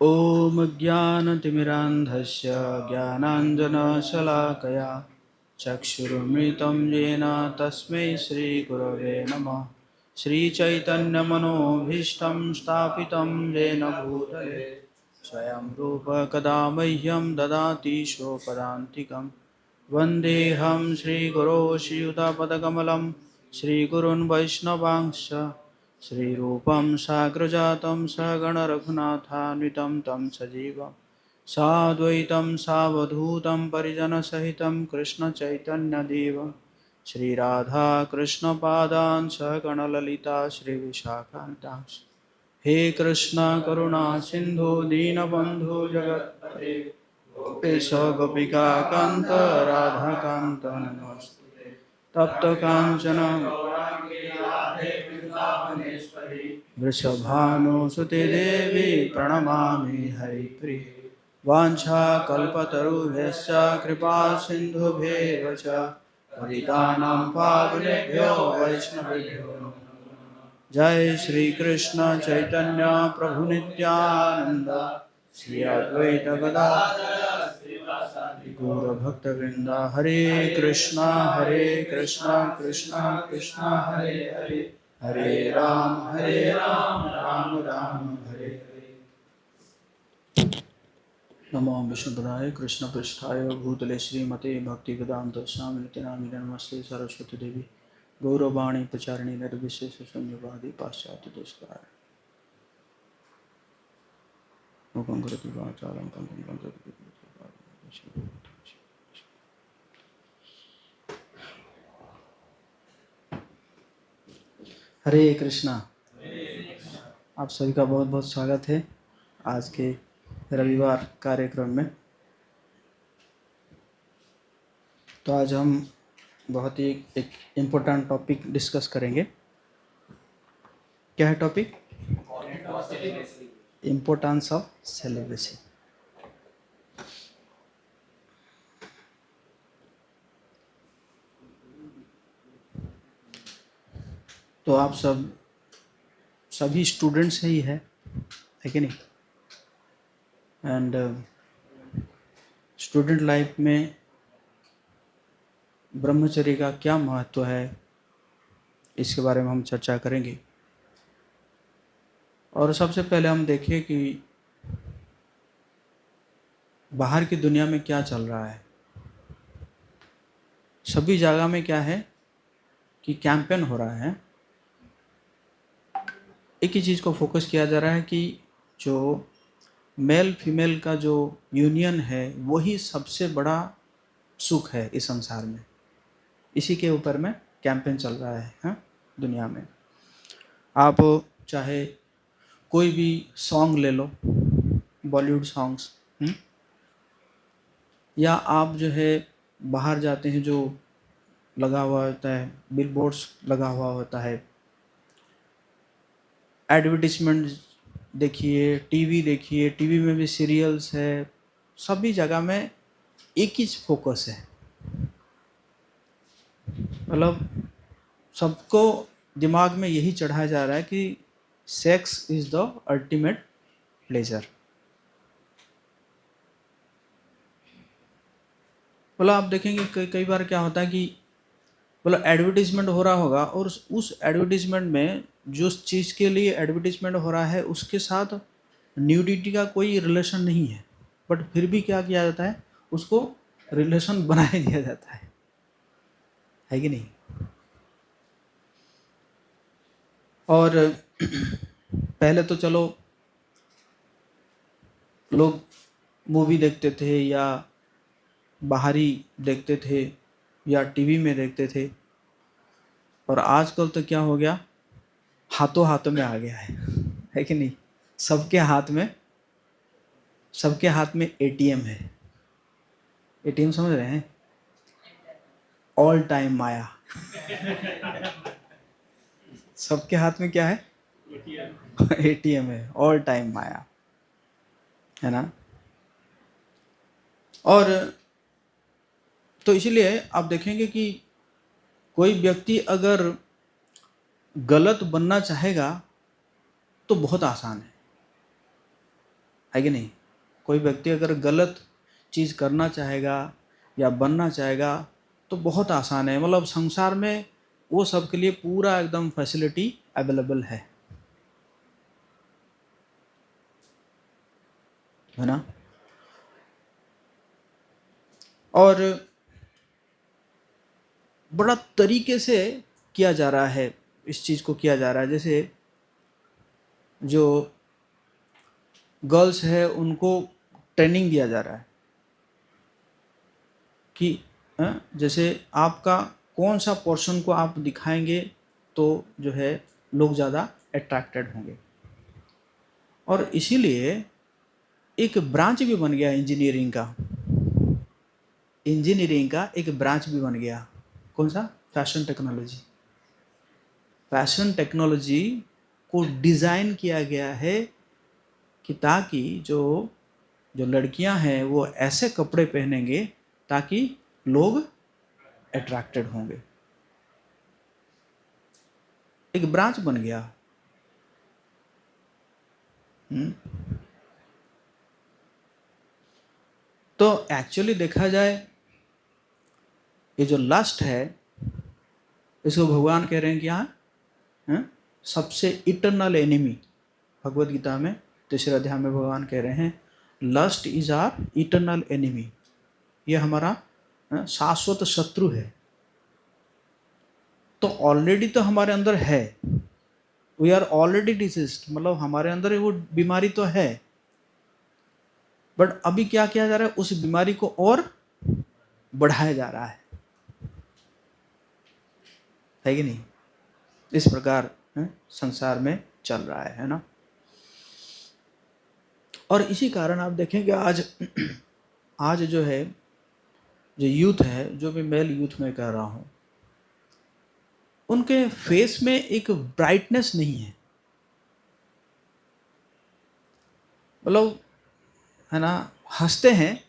ॐ ज्ञानतिमिरान्धस्य ज्ञानाञ्जनशलाकया चक्षुरुन्मिलितं येन तस्मै श्रीगुरवे नमः। श्रीचैतन्यमनोभीष्टं स्थापितं येन भूतले स्वयं रूप कदा मह्यं ददाति स्वपदान्तिकं। वन्देऽहं श्रीगुरो श्रीयुतापदकमलं श्रीगुरून् वैष्णवांश्च श्रीरूपं साग्रजातं सहगणरघुनाथान्वितं तं सजीवं साद्वैतं सावधूतं परिजनसहितं कृष्णचैतन्यदेवं श्रीराधाकृष्णपादान् सहगणललिता श्रीविशाखान्तांश्च। हे कृष्ण करुणा सिंधु दीनबंधु जगत्पते गोपेश गोपिका कांत राधा कांत नमोस्तुते। तप्त कांचन वृषभानुसुते देवी प्रणमामि हरिप्रिये। वाञ्छाकल्पतरुभ्यश्च कृपा सिन्धुभ्येव च पतितानां पावनेभ्यो वैष्णवेभ्यो नमो नमः। जय श्री कृष्ण चैतन्य प्रभु नित्यानंद श्री अद्वैत गदाधर गौर भक्तवृंद। हरे कृष्णा कृष्णा कृष्णा हरे हरे हरे राम राम राम हरे हरे। नमो विष्णुपदाय कृष्ण पृष्ठाय भूतले श्रीमते भक्ति वेदांत स्वामी नित्यानंद नमस्ते सरस्वती देवी गौरवाणी प्रचारिणी निर्विशेष शून्यवादी पाश्चात्य देशकार मुखं करोति वाचालं पंकं लंघयति हरे कृष्णा। आप सभी का बहुत बहुत स्वागत है आज के रविवार कार्यक्रम में। तो आज हम बहुत ही एक इम्पोर्टेंट टॉपिक डिस्कस करेंगे। क्या है टॉपिक? Importance of celibacy. तो आप सभी स्टूडेंट्स ही है कि नहीं? एंड स्टूडेंट लाइफ में ब्रह्मचर्य का क्या महत्व है, इसके बारे में हम चर्चा करेंगे। और सबसे पहले हम देखें कि बाहर की दुनिया में क्या चल रहा है। सभी जगह में क्या है कि कैंपेन हो रहा है। एक ही चीज़ को फोकस किया जा रहा है कि जो मेल फीमेल का जो यूनियन है वही सबसे बड़ा सुख है इस संसार में। इसी के ऊपर में कैंपेन चल रहा है, हाँ? दुनिया में आप चाहे कोई भी सॉन्ग ले लो, बॉलीवुड सॉन्ग्स, या आप जो है बाहर जाते हैं जो लगा हुआ होता है, बिलबोर्ड्स लगा हुआ होता है, एडवर्टिजमेंट देखिए, टीवी देखिए, टीवी में भी सीरियल्स है, सभी जगह में एक ही फोकस है। मतलब सबको दिमाग में यही चढ़ाया जा रहा है कि sex is the ultimate pleasure. मतलब आप देखेंगे कई बार क्या होता है कि मतलब एडवर्टीजमेंट हो रहा होगा और उस एडवर्टीजमेंट में जो चीज़ के लिए एडवर्टीजमेंट हो रहा है उसके साथ न्यूडिटी का कोई रिलेशन नहीं है, बट फिर भी क्या किया जाता है, उसको रिलेशन बनाया दिया जाता है कि नहीं? और पहले तो चलो लोग मूवी देखते थे या बाहरी देखते थे या टीवी में देखते थे, और आजकल तो क्या हो गया, हाथों हाथों में आ गया है कि नहीं? सबके हाथ में एटीएम है। एटीएम समझ रहे हैं? ऑल टाइम माया। सबके हाथ में क्या है? एटीएम है, ऑल टाइम माया, है ना? और तो इसलिए आप देखेंगे कि कोई व्यक्ति अगर गलत बनना चाहेगा तो बहुत आसान है कि नहीं? कोई व्यक्ति अगर गलत चीज़ करना चाहेगा या बनना चाहेगा तो बहुत आसान है, मतलब संसार में वो सब के लिए पूरा एकदम फैसिलिटी अवेलेबल है ना? और बड़ा तरीके से किया जा रहा है, इस चीज़ को किया जा रहा है। जैसे जो गर्ल्स है उनको ट्रेनिंग दिया जा रहा है कि जैसे आपका कौन सा पोर्शन को आप दिखाएंगे तो जो है लोग ज़्यादा अट्रैक्टेड होंगे। और इसीलिए एक ब्रांच भी बन गया इंजीनियरिंग का, एक ब्रांच भी बन गया। कौन सा? Fashion technology. फैशन टेक्नोलॉजी को डिज़ाइन किया गया है कि ताकि जो जो लड़कियां हैं वो ऐसे कपड़े पहनेंगे ताकि लोग अट्रैक्टेड होंगे। एक ब्रांच बन गया। तो एक्चुअली देखा जाए ये जो लस्ट है इसको भगवान कह रहे हैं कि हाँ सबसे इटरनल एनिमी। भगवत गीता में 3 अध्याय में भगवान कह रहे हैं lust is our eternal enemy. ये हमारा शाश्वत शत्रु है। तो ऑलरेडी तो हमारे अंदर है, वी आर ऑलरेडी डिसीज्ड, मतलब हमारे अंदर वो बीमारी तो है, बट अभी क्या किया जा रहा है, उस बीमारी को और बढ़ाया जा रहा है कि नहीं? इस प्रकार संसार में चल रहा है ना? और इसी कारण आप देखेंगे आज जो है जो यूथ है, जो भी मेल यूथ में कह रहा हूँ, उनके फेस में एक ब्राइटनेस नहीं है, मतलब है ना, हंसते हैं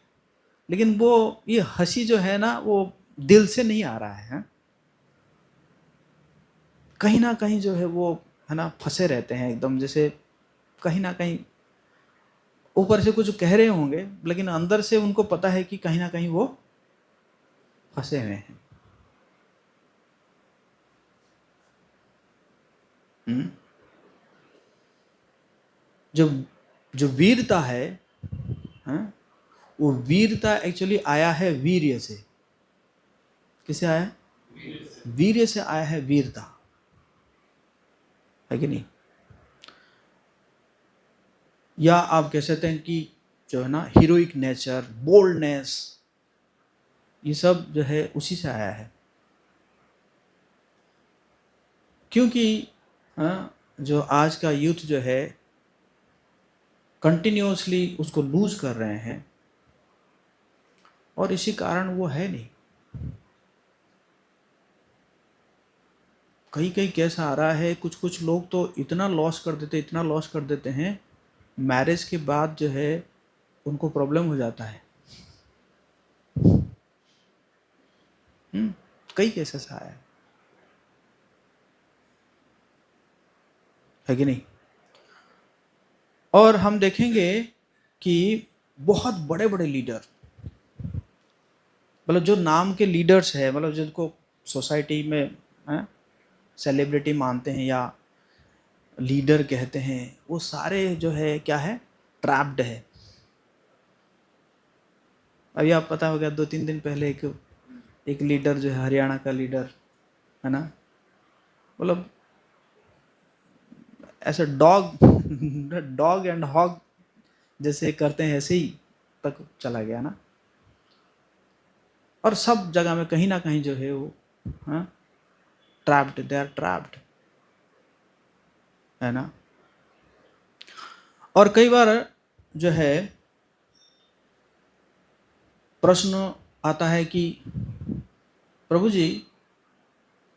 लेकिन वो ये हंसी जो है ना वो दिल से नहीं आ रहा है। कहीं ना कहीं जो है वो है ना फंसे रहते हैं एकदम, जैसे कहीं ना कहीं ऊपर से कुछ कह रहे होंगे लेकिन अंदर से उनको पता है कि कहीं ना कहीं वो फंसे हुए हैं। जो जो वीरता है, वो वीरता एक्चुअली आया है वीर्य से। किसे आया है? वीर्य से आया है वीरता, है कि नहीं? या आप कह सकते हैं कि जो है ना हीरोइक नेचर, बोल्डनेस, ये सब जो है उसी से आया है। क्योंकि जो आज का यूथ जो है कंटिन्यूअसली उसको लूज कर रहे हैं और इसी कारण वो है नहीं। कहीं कहीं कैसा आ रहा है, कुछ कुछ लोग तो इतना लॉस कर देते हैं, मैरिज के बाद जो है उनको प्रॉब्लम हो जाता है। कई केस ऐसा है कि नहीं? और हम देखेंगे कि बहुत बड़े बड़े लीडर, मतलब जो नाम के लीडर्स है, मतलब जिनको सोसाइटी में सेलिब्रिटी मानते हैं या लीडर कहते हैं, वो सारे जो है क्या है, ट्रैप्ड है। अभी आप पता हो गया 2-3 दिन पहले एक लीडर जो है, हरियाणा का लीडर है ना, मतलब ऐसे डॉग एंड हॉग जैसे करते हैं ऐसे ही तक चला गया ना। और सब जगह में कहीं ना कहीं जो है वो ट्रैप्ड, दे आर ट्रैप्ड, है ना। और कई बार जो है प्रश्न आता है कि प्रभु जी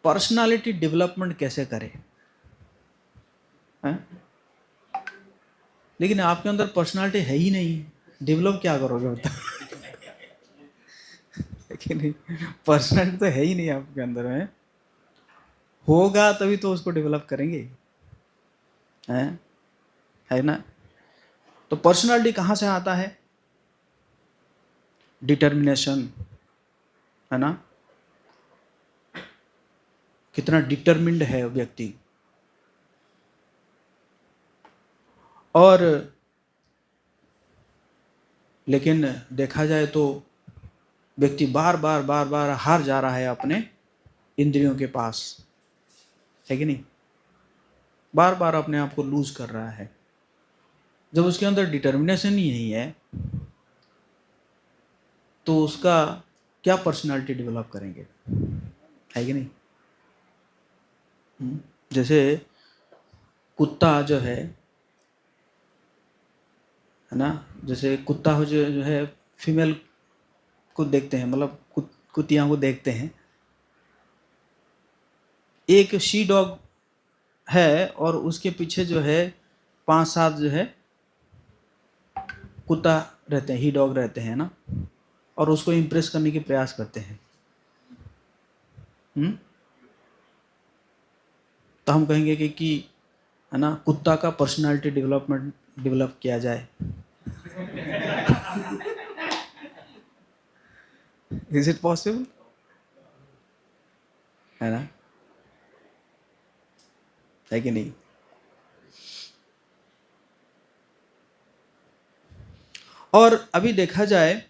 पर्सनालिटी डेवलपमेंट कैसे करें? लेकिन आपके अंदर पर्सनालिटी है ही नहीं, डेवलप क्या करोगे बता? कि नहीं, पर्सनालिटी तो है ही नहीं आपके अंदर में, होगा तभी तो उसको डेवलप करेंगे, है ना। तो पर्सनालिटी कहाँ से आता है? डिटर्मिनेशन, है ना? कितना डिटर्मिन्ड है व्यक्ति। और लेकिन देखा जाए तो व्यक्ति बार बार हार जा रहा है अपने इंद्रियों के पास, है कि नहीं? बार बार अपने आप को लूज कर रहा है। जब उसके अंदर डिटर्मिनेशन ही नहीं है तो उसका क्या पर्सनालिटी डेवलप करेंगे, है कि नहीं? जैसे कुत्ता जो है ना, जैसे कुत्ता हो जो है फीमेल को देखते हैं, मतलब कुतियाँ को देखते हैं। एक शी डॉग है और उसके पीछे जो है 5-7 जो है कुत्ता रहते हैं, ही डॉग रहते हैं ना, और उसको इम्प्रेस करने की प्रयास करते हैं। तो हम कहेंगे कि है ना, कुत्ता का पर्सनालिटी डेवलप किया जाए। इज इट पॉसिबल, है ना? है कि नहीं? और अभी देखा जाए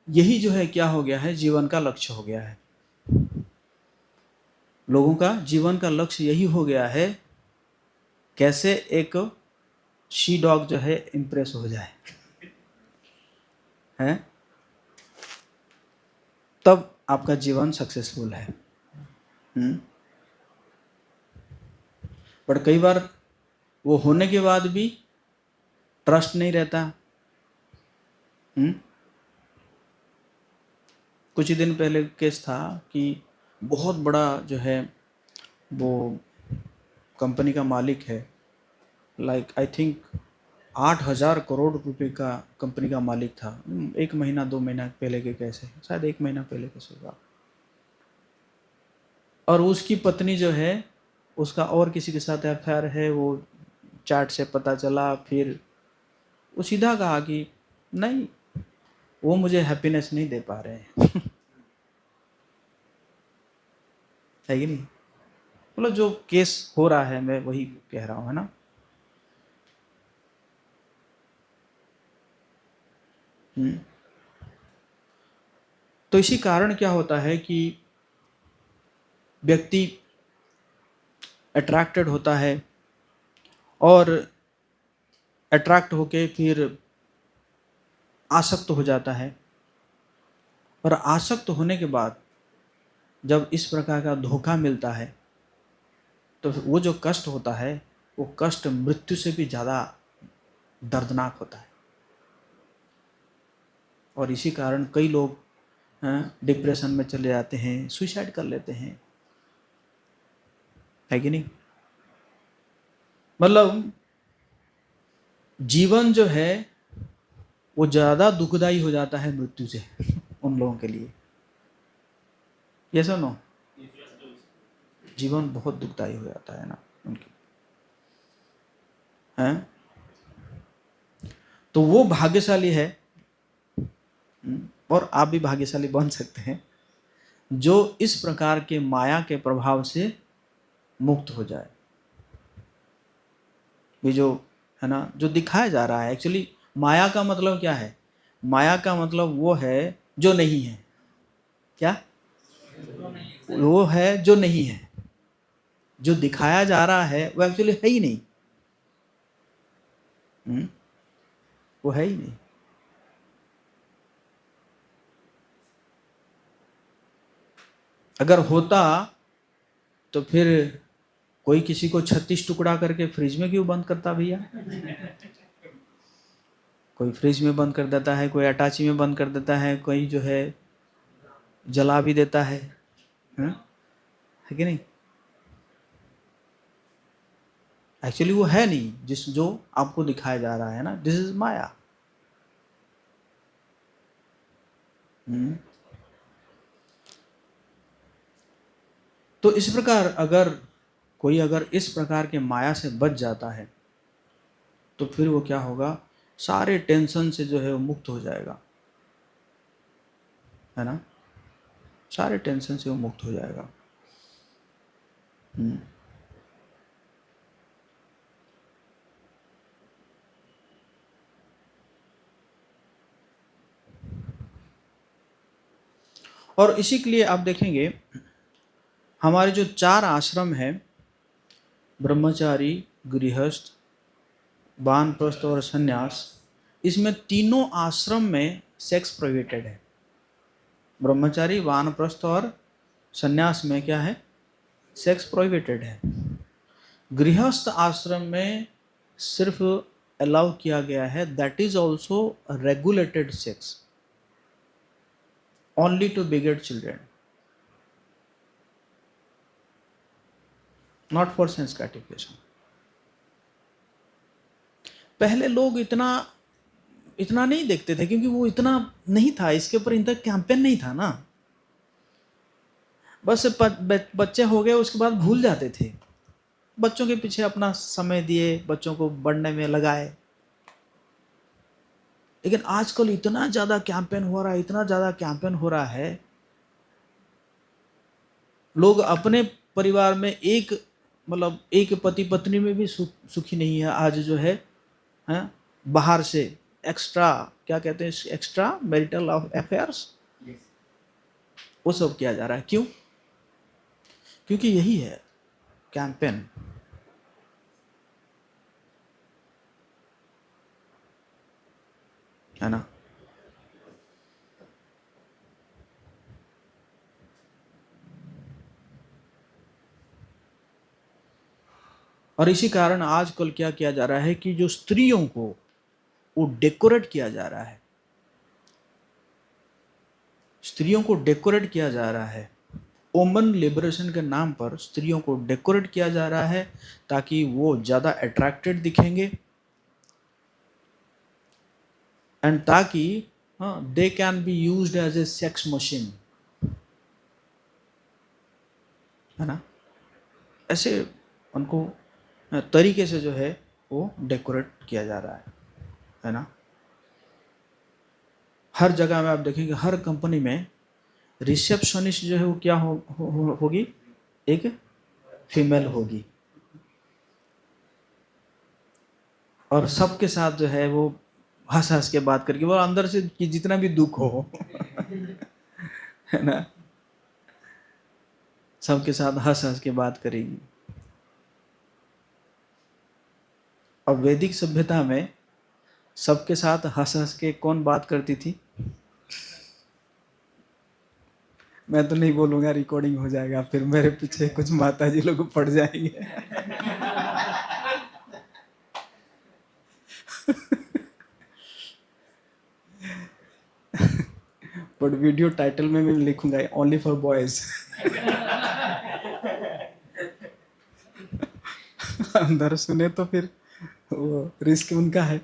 यही जो है क्या हो गया है, जीवन का लक्ष्य हो गया है। लोगों का जीवन का लक्ष्य यही हो गया है, कैसे एक शी डॉग जो है इम्प्रेस हो जाए, हैं? तब आपका जीवन सक्सेसफुल है। बट कई बार वो होने के बाद भी ट्रस्ट नहीं रहता। कुछ ही दिन पहले केस था कि बहुत बड़ा जो है वो कंपनी का मालिक है, लाइक आई थिंक 8,000 करोड़ रुपए का कंपनी का मालिक था। 1 महीना 2 महीना पहले के केस है, शायद 1 महीना पहले केस होगा। और उसकी पत्नी जो है, उसका और किसी के साथ अफेयर है, वो चैट से पता चला। फिर वो सीधा कहा कि नहीं, वो मुझे हैप्पीनेस नहीं दे पा रहे हैं। है कि नहीं? मतलब जो केस हो रहा है मैं वही कह रहा हूँ, है ना? तो इसी कारण क्या होता है कि व्यक्ति अट्रैक्टेड होता है और अट्रैक्ट होके फिर आसक्त हो जाता है। और आसक्त होने के बाद जब इस प्रकार का धोखा मिलता है तो वो जो कष्ट होता है, वो कष्ट मृत्यु से भी ज़्यादा दर्दनाक होता है। और इसी कारण कई लोग डिप्रेशन में चले जाते हैं, सुसाइड कर लेते हैं, है कि नहीं? मतलब जीवन जो है वो ज़्यादा दुखदाई हो जाता है मृत्यु से उन लोगों के लिए। ये सुनो, जीवन बहुत दुखदाई हो जाता है ना उनके, हैं? तो वो भाग्यशाली है, और आप भी भाग्यशाली बन सकते हैं, जो इस प्रकार के माया के प्रभाव से मुक्त हो जाए। ये जो है ना, जो दिखाया जा रहा है, एक्चुअली माया का मतलब क्या है? माया का मतलब वो है जो नहीं है। क्या? वो है जो नहीं है। जो दिखाया जा रहा है वो एक्चुअली है ही नहीं। वो है ही नहीं। अगर होता तो फिर कोई किसी को 36 टुकड़ा करके फ्रिज में क्यों बंद करता भैया? कोई फ्रिज में बंद कर देता है, कोई अटाची में बंद कर देता है, कोई जो है जला भी देता है कि नहीं? एक्चुअली वो है नहीं, जिस जो आपको दिखाया जा रहा है ना, दिस इज माया। तो इस प्रकार अगर कोई इस प्रकार के माया से बच जाता है तो फिर वो क्या होगा सारे टेंशन से जो है वो मुक्त हो जाएगा, है ना, सारे टेंशन से वो मुक्त हो जाएगा। और इसी के लिए आप देखेंगे हमारे जो 4 आश्रम हैं, ब्रह्मचारी, गृहस्थ, वानप्रस्थ और संन्यास, इसमें तीनों आश्रम में सेक्स प्रोहिबिटेड है। ब्रह्मचारी, वानप्रस्थ और संन्यास में क्या है, सेक्स प्रोहिबिटेड है। गृहस्थ आश्रम में सिर्फ अलाउ किया गया है, that is also regulated sex, only to beget children, not for sense gratification. पहले लोग इतना इतना नहीं देखते थे, क्योंकि वो इतना नहीं था, इसके ऊपर इतना कैंपेन नहीं था ना। बस बच्चे हो गए उसके बाद भूल जाते थे, बच्चों के पीछे अपना समय दिए, बच्चों को बढ़ने में लगाए। लेकिन आजकल इतना ज़्यादा कैंपेन हो रहा है, इतना ज़्यादा कैंपेन हो रहा है, लोग अपने परिवार में एक मतलब एक पति पत्नी में भी सुखी नहीं है आज जो है, हैं? बाहर से एक्स्ट्रा, क्या कहते हैं, एक्स्ट्रा मैरिटल अफेयर्स, वो सब किया जा रहा है। क्यों? क्योंकि यही है कैंपेन, है ना। और इसी कारण आजकल क्या किया जा रहा है कि जो स्त्रियों को वो डेकोरेट किया जा रहा है, स्त्रियों को डेकोरेट किया जा रहा है, वुमन लिबरेशन के नाम पर स्त्रियों को डेकोरेट किया जा रहा है, ताकि वो ज़्यादा अट्रैक्टेड दिखेंगे, एंड ताकि they can be used as a sex machine, है ना। ऐसे उनको तरीके से जो है वो डेकोरेट किया जा रहा है ना। हर जगह में आप देखेंगे, हर कंपनी में रिसेप्शनिस्ट जो है वो क्या होगी, एक फीमेल होगी, और सबके साथ जो है वो हंस हंस के बात करके, वो अंदर से कि जितना भी दुख हो है ना, सबके साथ हंस हंस के बात करेगी। और वैदिक सभ्यता में सबके साथ हंस हंस के कौन बात करती थी? मैं तो नहीं बोलूंगा, रिकॉर्डिंग हो जाएगा, फिर मेरे पीछे कुछ माता जी लोग पड़ जाएंगे बट वीडियो टाइटल में मैं लिखूंगा ओनली फॉर बॉयज अंदर सुने तो फिर वो रिस्क उनका है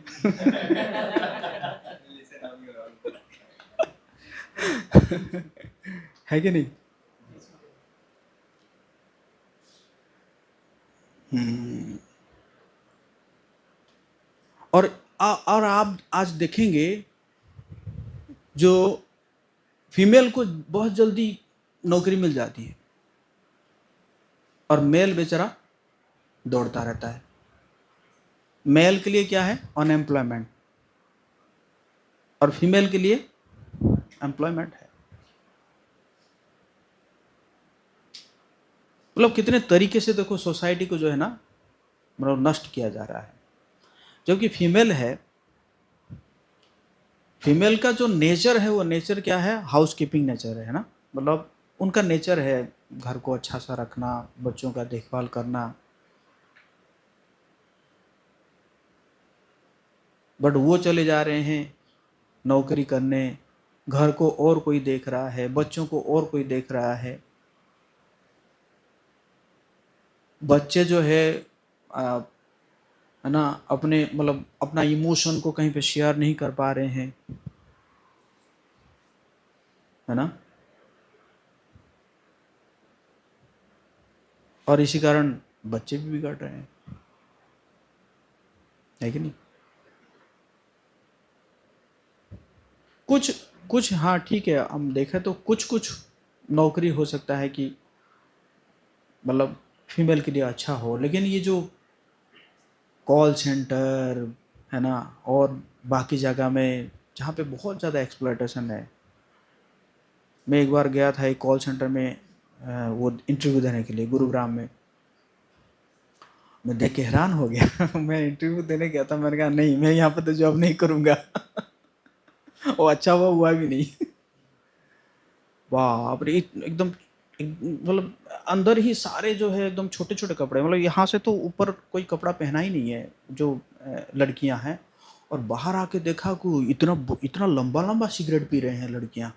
है कि नहीं? और आप आज देखेंगे जो फीमेल को बहुत जल्दी नौकरी मिल जाती है, और मेल बेचारा दौड़ता रहता है। मेल के लिए क्या है? अनएम्प्लॉयमेंट, और फीमेल के लिए एम्प्लॉयमेंट है। मतलब कितने तरीके से देखो सोसाइटी को जो है ना, मतलब नष्ट किया जा रहा है। जबकि फीमेल है, फीमेल का जो नेचर है वो नेचर क्या है? हाउस कीपिंग नेचर है ना। मतलब उनका नेचर है घर को अच्छा सा रखना, बच्चों का देखभाल करना। बट वो चले जा रहे हैं नौकरी करने, घर को और कोई देख रहा है, बच्चों को और कोई देख रहा है। बच्चे जो है ना, अपने मतलब अपना इमोशन को कहीं पे शेयर नहीं कर पा रहे हैं, है ना। और इसी कारण बच्चे भी बिगड़ रहे हैं, है कि नहीं? कुछ कुछ हाँ ठीक है, हम देखें तो कुछ कुछ नौकरी हो सकता है कि मतलब फीमेल के लिए अच्छा हो, लेकिन ये जो कॉल सेंटर है ना, और बाकी जगह में जहाँ पे बहुत ज़्यादा एक्सप्लॉयटेशन है। मैं एक बार गया था एक कॉल सेंटर में वो इंटरव्यू देने के लिए गुरुग्राम में। मैं देख के हैरान हो गया मैं इंटरव्यू देने गया था, मैंने कहा नहीं मैं यहाँ पे तो जॉब नहीं करूँगा वो अच्छा हुआ भी नहीं बाप रे, एकदम मतलब अंदर ही सारे जो है एकदम छोटे छोटे कपड़े, मतलब यहाँ से तो ऊपर कोई कपड़ा पहना ही नहीं है जो लड़कियां हैं। और बाहर आके देखा को इतना इतना लंबा लंबा सिगरेट पी रहे हैं लड़कियां।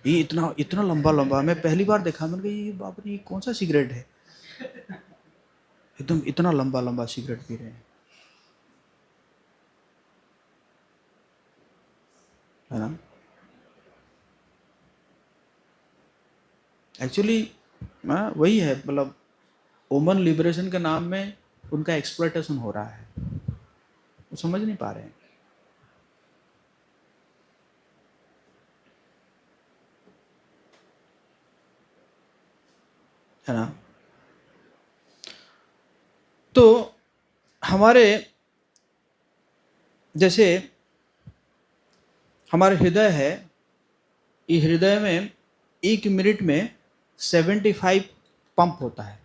ये इतना इतना लंबा लंबा मैं पहली बार देखा, मैंने कहा ये बाप रे ये कौन सा सिगरेट है, एकदम इतना लंबा लंबा सिगरेट पी रहे हैं, है ना। एक्चुअली वही है, मतलब वुमन लिबरेशन के नाम में उनका एक्सप्लॉयटेशन हो रहा है, वो समझ नहीं पा रहे हैं, है ना। तो हमारे जैसे हमारे हृदय है, ये हृदय में 1 मिनट में 75 पंप होता है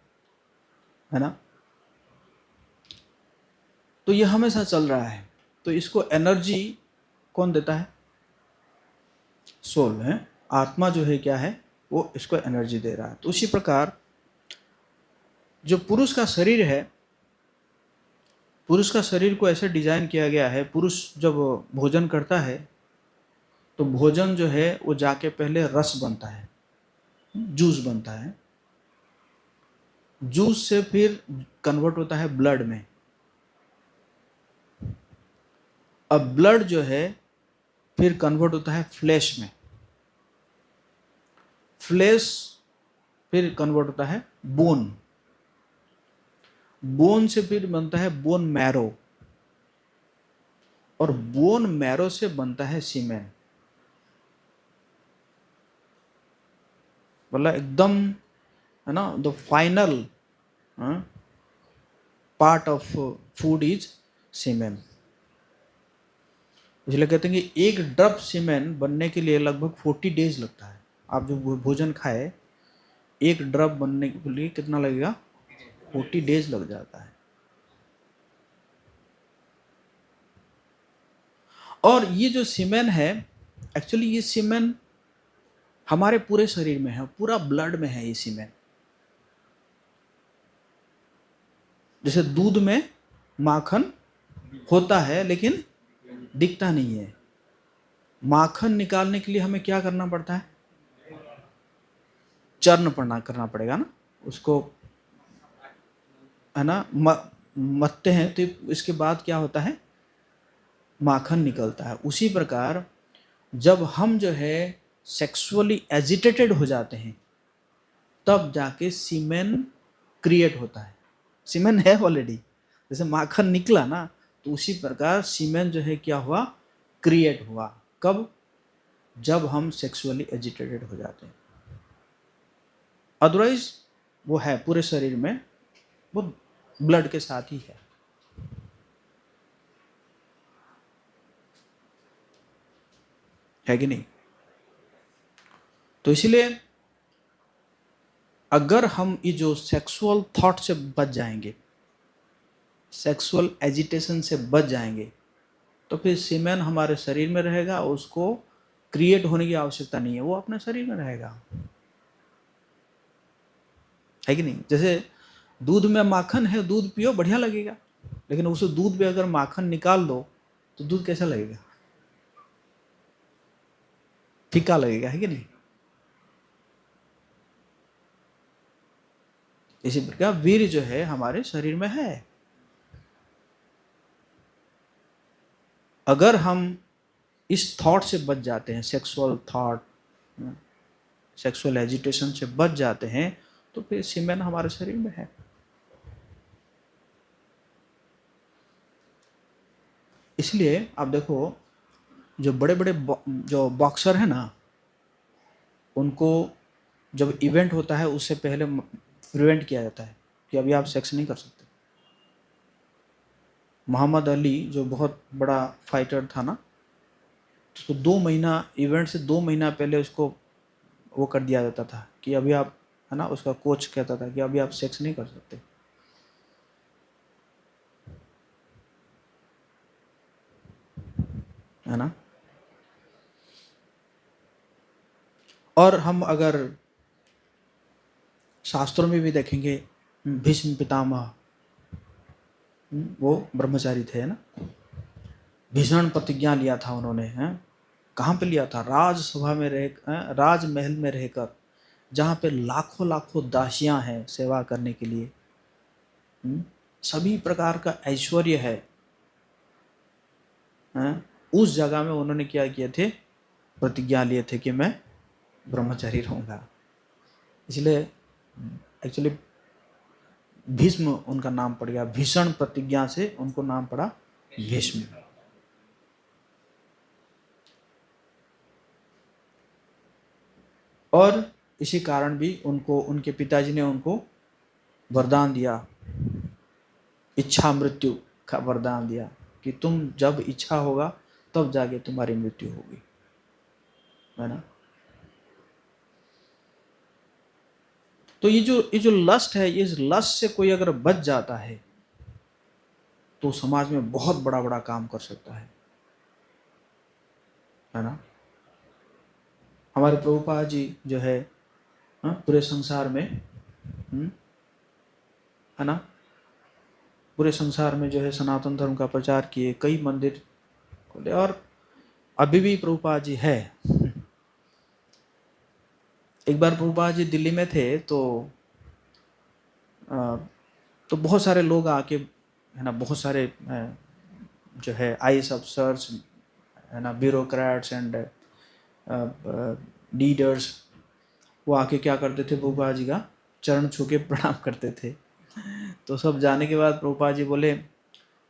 ना। तो ये हमेशा चल रहा है, तो इसको एनर्जी कौन देता है? सोल है, आत्मा जो है क्या है, वो इसको एनर्जी दे रहा है। तो उसी प्रकार जो पुरुष का शरीर है, पुरुष का शरीर को ऐसे डिजाइन किया गया है, पुरुष जब भोजन करता है तो भोजन जो है वो जाके पहले रस बनता है, जूस बनता है, जूस से फिर कन्वर्ट होता है ब्लड में। अब ब्लड जो है फिर कन्वर्ट होता है फ्लैश में, फ्लैश फिर कन्वर्ट होता है बोन, बोन से फिर बनता है बोन मैरो, और बोन मैरो से बनता है सीमेन। मतलब एकदम है ना, the final part of food is semen. इसलिए कहते हैं कि एक ड्रॉप सीमेन बनने के लिए लगभग 40 डेज लगता है। आप जो भोजन खाए, एक ड्रॉप बनने के लिए कितना लगेगा? 40 डेज लग जाता है। और ये जो सीमेन है, एक्चुअली ये सीमेन हमारे पूरे शरीर में है, पूरा ब्लड में है ये सीमेन। जैसे दूध में माखन होता है लेकिन दिखता नहीं है, माखन निकालने के लिए हमें क्या करना पड़ता है? चर्न पड़ना करना पड़ेगा ना उसको, है ना, मथते हैं तो इसके बाद क्या होता है? माखन निकलता है। उसी प्रकार जब हम जो है सेक्सुअली एजिटेटेड हो जाते हैं, तब जाके सीमेन क्रिएट होता है। सीमेन है ऑलरेडी, जैसे माखन निकला ना, तो उसी प्रकार सीमेन जो है क्या हुआ? क्रिएट हुआ। कब? जब हम सेक्सुअली एजिटेटेड हो जाते हैं। अदरवाइज वो है पूरे शरीर में, वो ब्लड के साथ ही है कि नहीं? तो इसलिए अगर हम ये जो सेक्सुअल थॉट से बच जाएंगे, सेक्सुअल एजिटेशन से बच जाएंगे, तो फिर सीमेन हमारे शरीर में रहेगा, उसको क्रिएट होने की आवश्यकता नहीं है, वो अपने शरीर में रहेगा, है कि नहीं? जैसे दूध में माखन है, दूध पियो बढ़िया लगेगा, लेकिन उस दूध में अगर माखन निकाल दो तो दूध कैसा लगेगा? फीका लगेगा, है कि नहीं? इसी प्रकार वीर जो है हमारे शरीर में है। अगर हम इस थॉट से बच जाते हैं, सेक्सुअल थॉट, सेक्सुअल एजिटेशन से बच जाते हैं, तो फिर सीमेन हमारे शरीर में है। इसलिए आप देखो, जो बड़े बड़े जो बॉक्सर है ना, उनको जब इवेंट होता है उससे पहले प्रिवेंट किया जाता है कि अभी आप सेक्स नहीं कर सकते। मोहम्मद अली जो बहुत बड़ा फाइटर था ना, तो 2 महीना, इवेंट से 2 महीना पहले उसको वो कर दिया जाता था कि अभी आप, है ना, उसका कोच कहता था कि अभी आप सेक्स नहीं कर सकते, है ना। और हम अगर शास्त्रों में भी देखेंगे, भीष्म पितामह, वो ब्रह्मचारी थे, है ना। भीषण प्रतिज्ञा लिया था उन्होंने, हैं। कहाँ पे लिया था? राजसभा में रह, राजमहल में रहकर, जहाँ पे लाखों लाखों दासियां हैं सेवा करने के लिए, सभी प्रकार का ऐश्वर्य है, हैं? उस जगह में उन्होंने क्या किए थे? प्रतिज्ञा लिए थे कि मैं ब्रह्मचारी रहूंगा। इसलिए एक्चुअली भीष्म उनका नाम पड़ गया, भीषण प्रतिज्ञा से उनको नाम पड़ा भीष्म। और इसी कारण भी उनको, उनके पिताजी ने उनको वरदान दिया, इच्छा मृत्यु का वरदान दिया कि तुम जब इच्छा होगा तब जाके तुम्हारी मृत्यु होगी, है ना। तो ये जो लस्ट है, इस लस्ट से कोई अगर बच जाता है तो समाज में बहुत बड़ा बड़ा काम कर सकता है ना। हमारे प्रभुपाद जी जो है, पूरे संसार में, है ना, पूरे संसार में जो है सनातन धर्म का प्रचार किए, कई मंदिर खोले, और अभी भी प्रभुपाद जी है। एक बार प्रभुपाद जी दिल्ली में थे, तो बहुत सारे लोग आके, है ना, बहुत सारे जो है आईएएस अफसर्स, है ना, ब्यूरोक्रेट्स एंड लीडर्स, वो आके क्या करते थे? प्रभुपाद जी का चरण छू के प्रणाम करते थे। तो सब जाने के बाद प्रभुपाद जी बोले,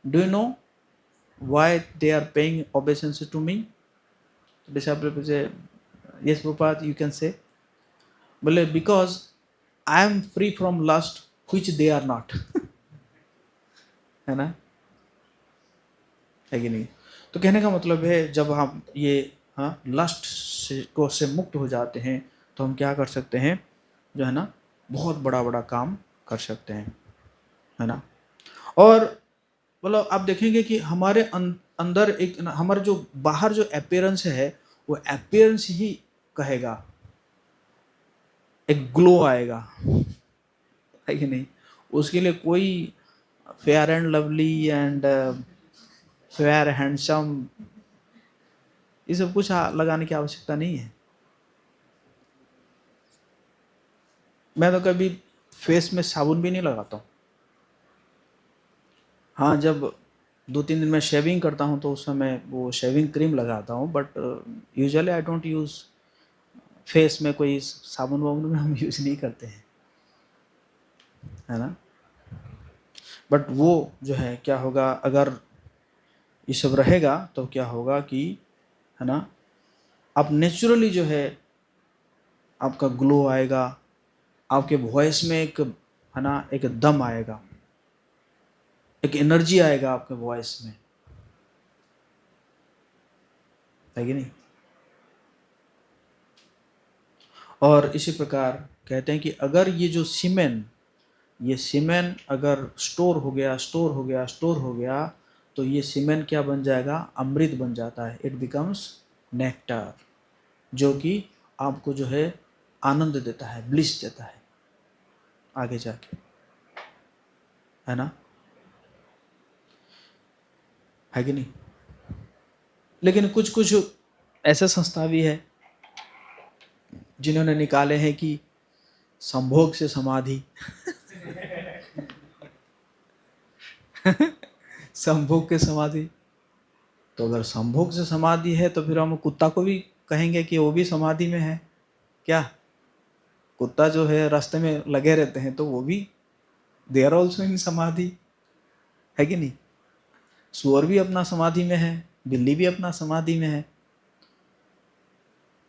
do you know why they are paying obeisances to me? Disciple पूछे, yes Prabhupada, you can say. बोले, because I am free from lust which they are not. है ना, है कि नहीं? तो कहने का मतलब है, जब हम ये, हाँ, लस्ट से मुक्त हो जाते हैं तो हम क्या कर सकते हैं, जो है ना, बहुत बड़ा बड़ा काम कर सकते हैं, है ना। और मतलब आप देखेंगे कि हमारे अंदर एक, हमारे जो बाहर जो अपीयरेंस है, वो अपीयरेंस ही कहेगा, एक ग्लो आएगा, है कि नहीं। उसके लिए कोई fair and lovely and fair handsome, ये सब कुछ लगाने की आवश्यकता नहीं है। मैं तो कभी फेस में साबुन भी नहीं लगाता हूँ। हाँ, जब 2-3 दिन में शेविंग करता हूँ तो उस समय वो शेविंग क्रीम लगाता हूँ, but usually I don't use face में कोई साबुन वाबुन में हम यूज़ नहीं करते हैं, है ना। बट वो जो है क्या होगा, अगर ये सब रहेगा तो क्या होगा कि, है ना, आप नेचुरली जो है आपका ग्लो आएगा, आपके वॉइस में एक, है ना, एक दम आएगा, एक एनर्जी आएगा आपके वॉइस में, है कि नहीं। और इसी प्रकार कहते हैं कि अगर ये जो सीमेन, ये सीमेन अगर स्टोर हो गया, स्टोर हो गया, स्टोर हो गया, तो ये सीमेन क्या बन जाएगा? अमृत बन जाता है। इट बिकम्स नेक्टर, जो कि आपको जो है आनंद देता है, ब्लिस देता है आगे जाके, है ना, है कि नहीं। लेकिन कुछ कुछ ऐसे संस्था भी है जिन्होंने निकाले हैं कि संभोग से समाधि। संभोग के समाधि, तो अगर संभोग से समाधि है तो फिर हम कुत्ता को भी कहेंगे कि वो भी समाधि में है क्या? कुत्ता जो है रास्ते में लगे रहते हैं तो वो भी, दे आर ऑल्सो इन समाधि, है कि नहीं। सुअर भी अपना समाधि में है, बिल्ली भी अपना समाधि में है,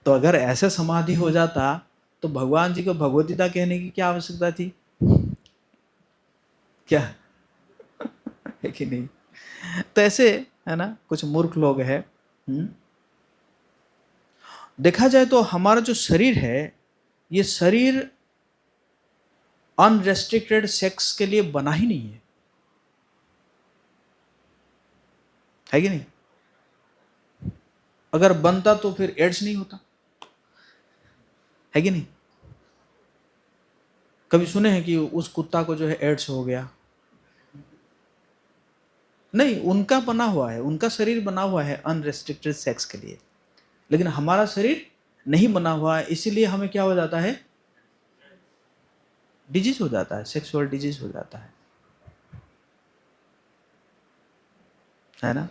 तो अगर ऐसे समाधि हो जाता तो भगवान जी को भगवतीता कहने की क्या आवश्यकता थी? क्या है कि नहीं? तो ऐसे है ना कुछ मूर्ख लोग हैं। देखा जाए तो हमारा जो शरीर है, ये शरीर अनरेस्ट्रिक्टेड सेक्स के लिए बना ही नहीं है कि नहीं? अगर बनता तो फिर एड्स नहीं होता, है कि नहीं? कभी सुने हैं कि उस कुत्ता को जो है एड्स हो गया? नहीं, उनका बना हुआ है, उनका शरीर बना हुआ है अनरेस्ट्रिक्टेड सेक्स के लिए, लेकिन हमारा शरीर नहीं बना हुआ है, इसीलिए हमें क्या हो जाता है? डिजीज हो जाता है, सेक्सुअल डिजीज हो जाता है ना?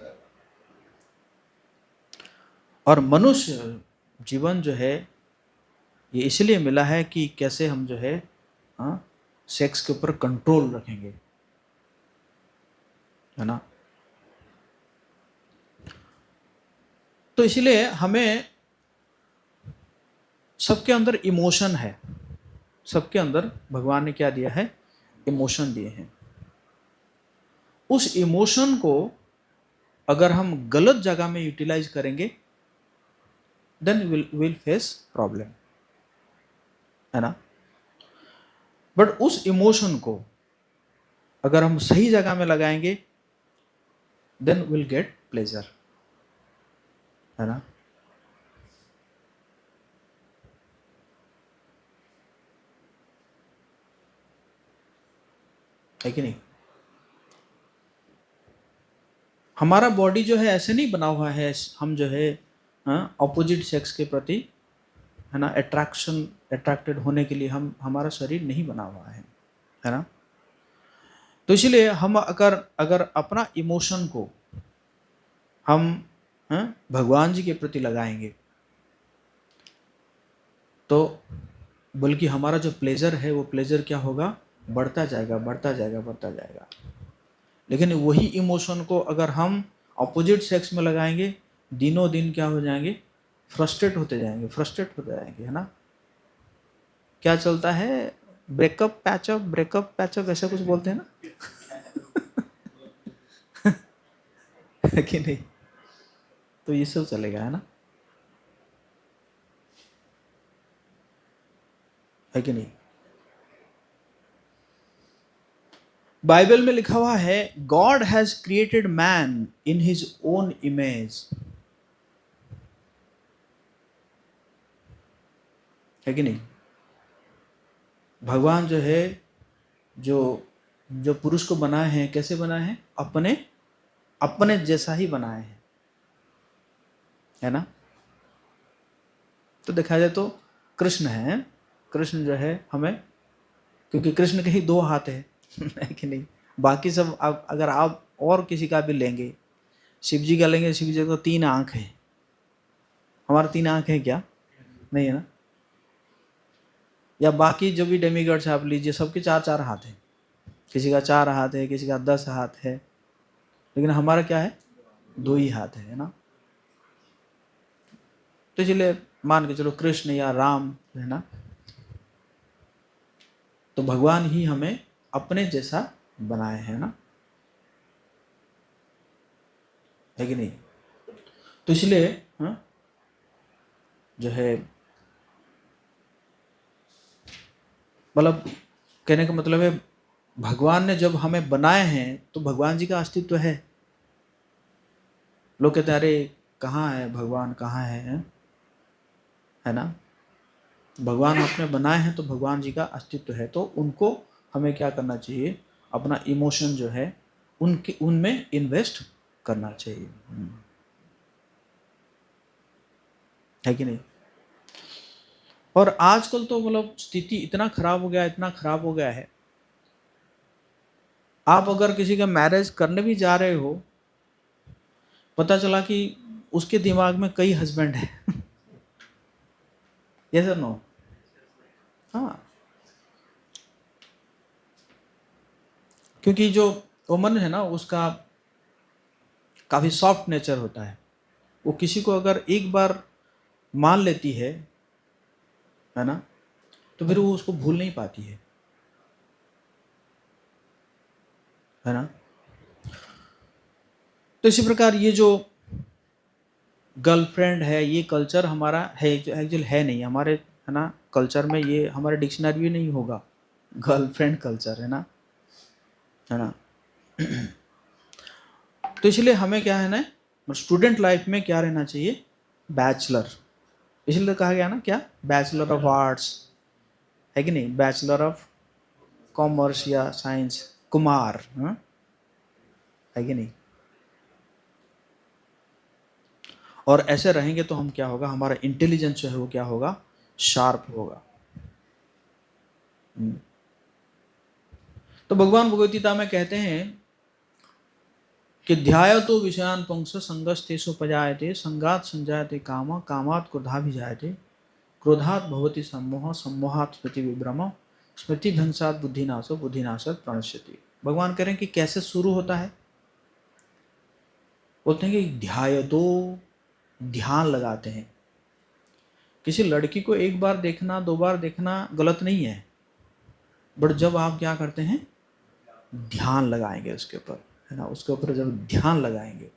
और मनुष्य जीवन जो है ये इसलिए मिला है कि कैसे हम जो है हाँ सेक्स के ऊपर कंट्रोल रखेंगे, है ना? तो इसलिए हमें सबके अंदर इमोशन है, सबके अंदर भगवान ने क्या दिया है? इमोशन दिए हैं। उस इमोशन को अगर हम गलत जगह में यूटिलाइज करेंगे देन विल फेस प्रॉब्लम, है ना? बट उस इमोशन को अगर हम सही जगह में लगाएंगे देन विल गेट प्लेजर, है ना? है कि नहीं? हमारा बॉडी जो है ऐसे नहीं बना हुआ है, हम जो है ऑपोजिट सेक्स के प्रति, है ना, अट्रैक्टेड होने के लिए हम, हमारा शरीर नहीं बना हुआ है ना? तो इसलिए हम अगर अगर अपना इमोशन को हम भगवान जी के प्रति लगाएंगे तो बल्कि हमारा जो प्लेजर है वो प्लेजर क्या होगा? बढ़ता जाएगा, बढ़ता जाएगा, बढ़ता जाएगा। लेकिन वही इमोशन को अगर हम अपोजिट सेक्स में लगाएंगे दिनों दिन क्या हो जाएंगे? फ्रस्ट्रेट होते जाएंगे, फ्रस्ट्रेट होते जाएंगे, है ना? क्या चलता है? ब्रेकअप पैचअप ऐसा कुछ बोलते हैं ना? है कि नहीं? तो ये सब चलेगा, है ना? है कि नहीं? बाइबल में लिखा हुआ है God has created man in his own image, है कि नहीं? भगवान जो है जो जो पुरुष को बनाए हैं कैसे बनाए हैं? अपने अपने जैसा ही बनाए हैं, है ना? तो देखा जाए तो कृष्ण है, कृष्ण जो है हमें, क्योंकि कृष्ण के ही दो हाथ है कि नहीं? बाकी सब अगर आप और किसी का भी लेंगे, शिव जी का लेंगे, शिव जी को 3 आंख है, हमारा 3 आंख है क्या? नहीं है ना? या बाकी जो भी डेमीगॉड्स आप लीजिए सबके 4-4 हाथ हैं, किसी का 4 हाथ है, किसी का 10 हाथ है, लेकिन हमारा क्या है? 2 ही हाथ है ना? तो इसलिए मान के चलो कृष्ण या राम, है ना, तो भगवान ही हमें अपने जैसा बनाए हैं ना, है कि नहीं? तो इसलिए जो है मतलब कहने का मतलब है भगवान ने जब हमें बनाए हैं तो भगवान जी का अस्तित्व है। लोग कहते हैं अरे कहाँ है भगवान, कहाँ है ना? भगवान आपने बनाए हैं तो भगवान जी का अस्तित्व है, तो उनको हमें क्या करना चाहिए? अपना इमोशन जो है उनके उनमें इन्वेस्ट करना चाहिए, है कि नहीं? और आजकल तो मतलब स्थिति इतना खराब हो गया, इतना खराब हो गया है, आप अगर किसी का मैरिज करने भी जा रहे हो पता चला कि उसके दिमाग में कई हस्बैंड है। यस और नो? हाँ, क्योंकि जो वुमन है ना उसका काफ़ी सॉफ्ट नेचर होता है, वो किसी को अगर एक बार मान लेती है ना, तो फिर वो उसको भूल नहीं पाती है ना। तो इसी प्रकार ये जो गर्लफ्रेंड है, ये कल्चर हमारा है, एक्चुअल है नहीं हमारे, है ना, कल्चर में ये हमारे डिक्शनरी में नहीं होगा गर्लफ्रेंड कल्चर, है ना। तो इसलिए हमें क्या है ना, स्टूडेंट लाइफ में क्या रहना चाहिए, बैचलर। इसलिए कहा गया ना क्या, बैचलर ऑफ आर्ट्स, है कि नहीं, बैचलर ऑफ कॉमर्स या साइंस, कुमार, है कि नहीं। और ऐसे रहेंगे तो हम क्या होगा, हमारा इंटेलिजेंस जो है वो क्या होगा, शार्प होगा। तो भगवान भगवत गीता में कहते हैं कि ध्यायतो विषयान पुंस संगस्तेषु पजायते, संगात संजायते काम, कामात् क्रोधाभिजायते, क्रोधात् भवति सम्मोह, सम्मोहात् स्मृति विभ्रम, स्मृति भ्रंशात् बुद्धिनाशो, बुद्धिनाशात् प्रणश्यति। भगवान कह रहे हैं कि कैसे शुरू होता है, बोलते हैं कि ध्यायतो, ध्यान लगाते हैं। किसी लड़की को एक बार देखना, दो बार देखना गलत नहीं है, बट जब आप क्या करते हैं, ध्यान लगाएंगे उसके ऊपर, है ना, उसके ऊपर जब ध्यान लगाएंगे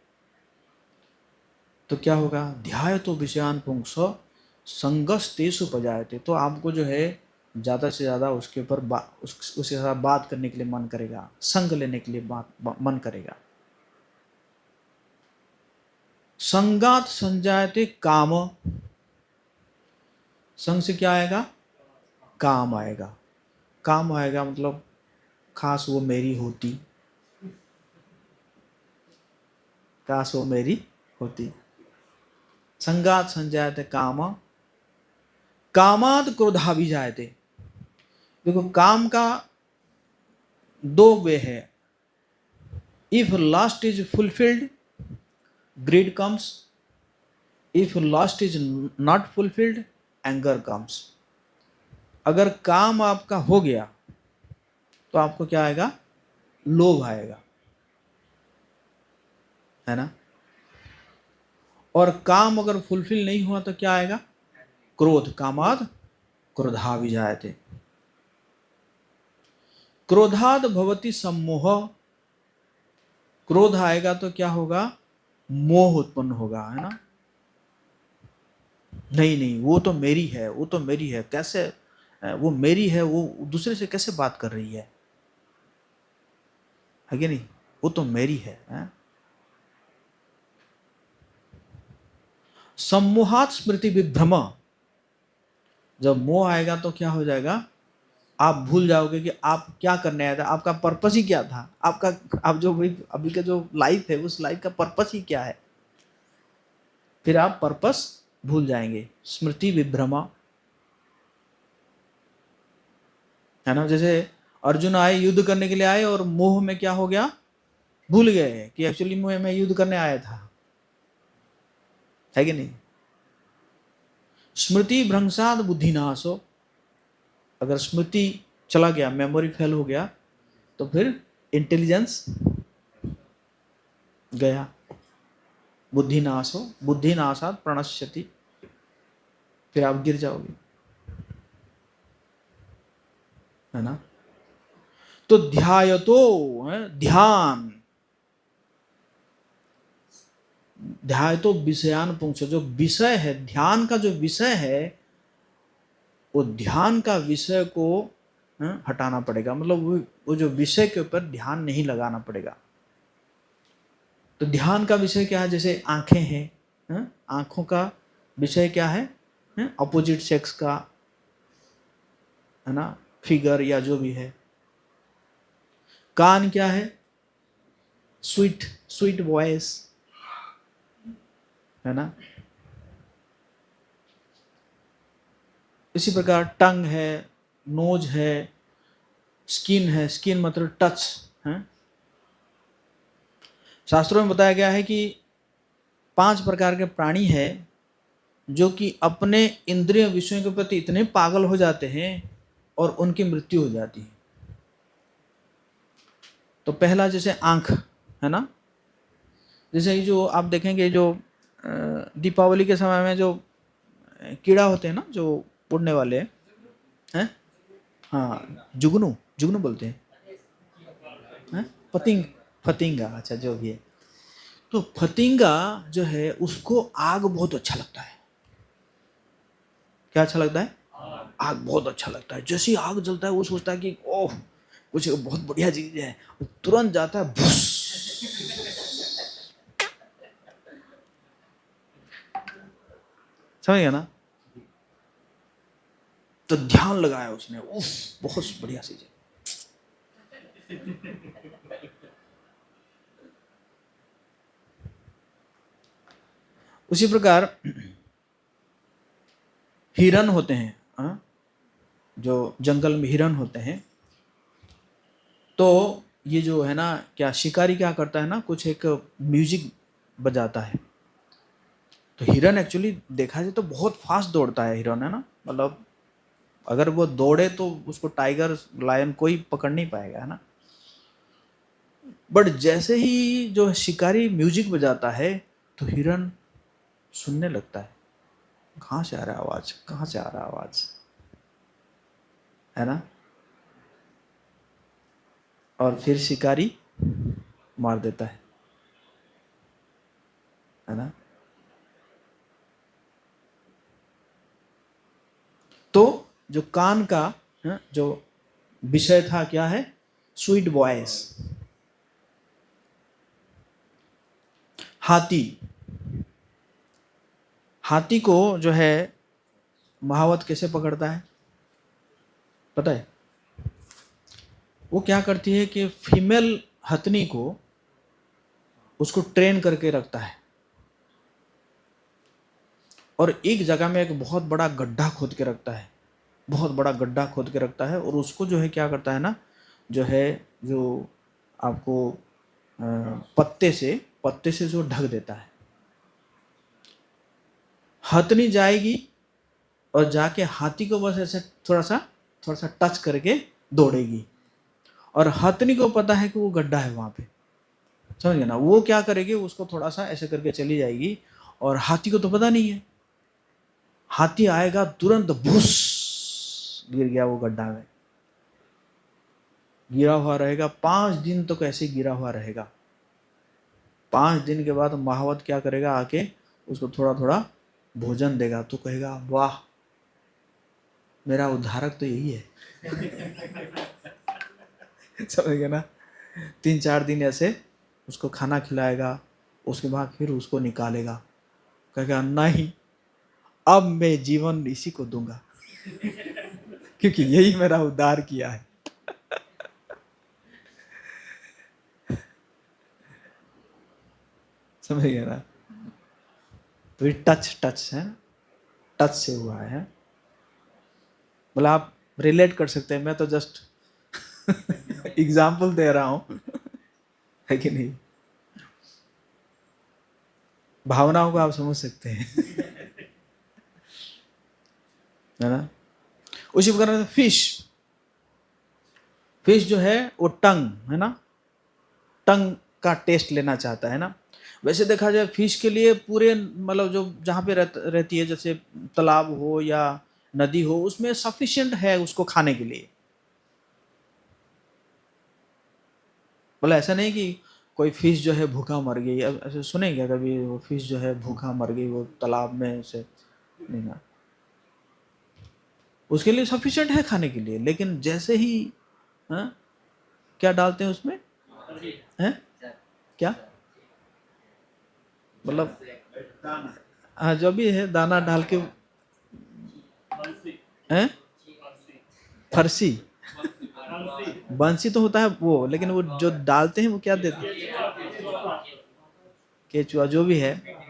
तो क्या होगा, ध्यायतो विषयान पुंस संगस्तेषु पजायते, तो आपको जो है ज़्यादा से ज़्यादा उसके ऊपर उसके साथ बात करने के लिए मन करेगा, संग लेने के लिए मन करेगा। संगात संजायते काम, संग से क्या आएगा, काम आएगा। काम आएगा मतलब खास वो मेरी होती, काश वो मेरी होती। संगात संजायते काम, कामाद क्रोधा भी जायते। देखो काम का दो वे है, if last is fulfilled greed comes, if lust is not fulfilled anger comes। अगर काम आपका हो गया तो आपको क्या आएगा, लोभ आएगा, है ना। और काम अगर फुलफिल नहीं हुआ तो क्या आएगा, क्रोध, कामाद क्रोधा भी जायते। क्रोधाद भवति सम्मोह, क्रोध आएगा तो क्या होगा, मोह उत्पन्न होगा, है ना। नहीं नहीं वो तो मेरी है, वो तो मेरी है, कैसे वो मेरी है, वो दूसरे से कैसे बात कर रही है कि नहीं, वो तो मेरी है? सम्मोहात स्मृति विभ्रम, जब मोह आएगा तो क्या हो जाएगा, आप भूल जाओगे कि आप क्या करने आया था, आपका पर्पस ही क्या था, आपका आप जो अभी का जो लाइफ है उस लाइफ का पर्पस ही क्या है, फिर आप पर्पस भूल जाएंगे। स्मृति विभ्रमा, है ना। जैसे अर्जुन आए, युद्ध करने के लिए आए और मोह में क्या हो गया, भूल गए कि एक्चुअली मैं युद्ध करने आया था, है कि नहीं। स्मृति भ्रंशाद बुद्धिनाशो, अगर स्मृति चला गया, मेमोरी फेल हो गया तो फिर इंटेलिजेंस गया। बुद्धिनाशो, बुद्धिनाशात प्रणश्यति, फिर आप गिर जाओगे, है ना। तो ध्यायतो, ध्यान, ध्यायतो विषयान पुंस, जो विषय है, ध्यान का जो विषय है, वो ध्यान का विषय को हटाना पड़ेगा, मतलब वो जो विषय के ऊपर ध्यान नहीं लगाना पड़ेगा। तो ध्यान का विषय क्या है, जैसे आंखें हैं, आंखों का विषय क्या है, अपोजिट सेक्स का, है ना, फिगर या जो भी है। कान क्या है, स्वीट स्वीट वॉइस, है ना। इसी प्रकार टंग है, नोज है, स्किन है, स्किन मतलब टच है। शास्त्रों में बताया गया है कि 5 प्रकार के प्राणी है जो कि अपने इंद्रिय विषयों के प्रति इतने पागल हो जाते हैं और उनकी मृत्यु हो जाती है। तो पहला जैसे आंख, है ना, जैसे जो आप देखेंगे जो दीपावली के समय में जो कीड़ा होते हैं ना जो उड़ने वाले हैं। हाँ, जुगनू, जुगनू बोलते हैं। पतिंग, फतिंगा, अच्छा जो भी है। तो फतिंगा जो है उसको आग बहुत अच्छा लगता है। क्या अच्छा लगता है? आग बहुत अच्छा लगता है। जैसे ही आग जलता है वो सोचता है कि ओह कुछ बहुत बढ़िया चीज है, तुरंत जाता है भुस। समझ गया ना? तो ध्यान लगाया उसने, उफ बहुत बढ़िया चीज है। उसी प्रकार हिरन होते हैं, हाँ? जो जंगल में हिरन होते हैं, तो ये जो है ना, क्या शिकारी क्या करता है ना, कुछ एक म्यूजिक बजाता है। तो हिरन एक्चुअली देखा जाए तो बहुत फास्ट दौड़ता है हिरन, है ना, मतलब अगर वो दौड़े तो उसको टाइगर लायन कोई पकड़ नहीं पाएगा, है ना। बट जैसे ही जो शिकारी म्यूजिक बजाता है तो हिरन सुनने लगता है, कहाँ से आ रहा है आवाज, कहाँ से आ रहा है आवाज, है ना। और फिर शिकारी मार देता है ना। तो जो कान का, जो विषय था क्या है, स्वीट वॉइस। हाथी, हाथी को जो है महावत कैसे पकड़ता है पता है? वो क्या करती है कि फीमेल हथनी को उसको ट्रेन करके रखता है और एक जगह में एक बहुत बड़ा गड्ढा खोद के रखता है, बहुत बड़ा गड्ढा खोद के रखता है, और उसको जो है क्या करता है ना, जो है जो आपको पत्ते से जो ढक देता है। हथनी जाएगी और जाके हाथी को बस ऐसे थोड़ा सा टच करके दौड़ेगी, और हथनी को पता है कि वो गड्ढा है वहां पे। समझ गए ना? वो क्या करेगी, उसको थोड़ा सा ऐसे करके चली जाएगी, और हाथी को तो पता नहीं है। हाथी आएगा तुरंत, भूस, गिर गया वो गड्ढा में, गिरा हुआ रहेगा 5 दिन तक, ऐसे गिरा हुआ रहेगा। 5 दिन के बाद महावत क्या करेगा, आके उसको थोड़ा थोड़ा भोजन देगा, तो कहेगा वाह मेरा उद्धारक तो यही है। समझ गया ना? 3-4 दिन ऐसे उसको खाना खिलाएगा, उसके बाद फिर उसको निकालेगा, कहेगा नहीं अब मैं जीवन इसी को दूंगा क्योंकि यही मेरा उद्धार किया है। समझ गया ना? तो ये टच टच है, टच से हुआ है। मतलब आप रिलेट कर सकते हैं, मैं तो जस्ट एग्जाम्पल दे रहा हूं, है कि नहीं? भावनाओं को आप समझ सकते हैं, है ना। उसी प्रकार फिश, फिश जो है वो टंग, है ना, टंग का टेस्ट लेना चाहता है ना। वैसे देखा जाए फिश के लिए पूरे, मतलब जो जहाँ पे रहती है, जैसे तालाब हो या नदी हो, उसमें सफिशिएंट है उसको खाने के लिए। मतलब ऐसा नहीं कि कोई फिश जो है भूखा मर गई, अब ऐसे सुने क्या कभी, वो फिश जो है भूखा मर गई वो तालाब में से, नहीं ना। उसके लिए सफिशिएंट है खाने के लिए, लेकिन जैसे ही, हाँ, क्या डालते हैं उसमें, हैं, क्या, मतलब हाँ जो भी है दाना डाल के, हैं, फरसी, बंसी तो होता है वो, लेकिन वो जो डालते हैं वो क्या देते हैं, केचुआ जो भी है।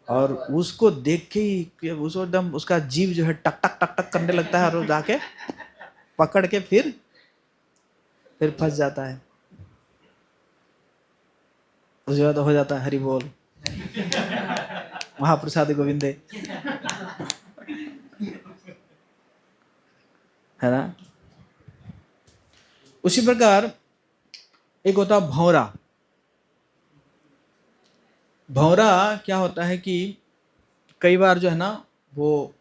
और उसको देख के ही उसको एकदम उसका जीव जो है टक टक टक टक करने लगता है, और वो जाके पकड़ के फिर फंस जाता है। उसके बाद हो जाता है हरि बोल, महाप्रसाद गोविंदे, है ना। उसी प्रकार एक होता है भौरा। भौरा क्या होता है कि कई बार जो है ना, वो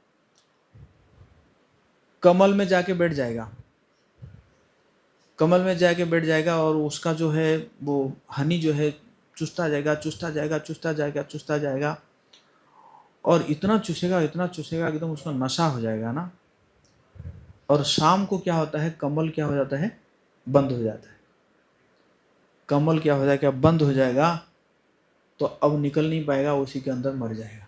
कमल में जाके बैठ जाएगा, कमल में जाके बैठ जाएगा और उसका जो है वो हनी जो है चूसता जाएगा, चूसता जाएगा, चूसता जाएगा, चूसता जाएगा, और इतना चूसेगा, इतना चूसेगा, एकदम उसका नशा हो जाएगा ना। और शाम को क्या होता है, कमल क्या हो जाता है, बंद हो जाता है। कमल क्या हो जाएगा, बंद हो जाएगा, तो अब निकल नहीं पाएगा, उसी के अंदर मर जाएगा,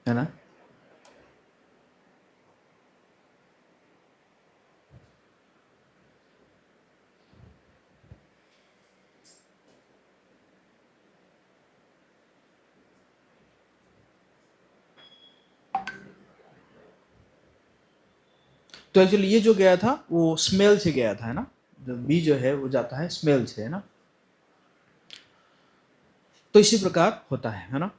है ना। तो एक्चुअली ये जो गया था वो स्मेल से गया था, है ना। जो बी जो है वो जाता है स्मेल से, है ना। तो इसी प्रकार होता है ना।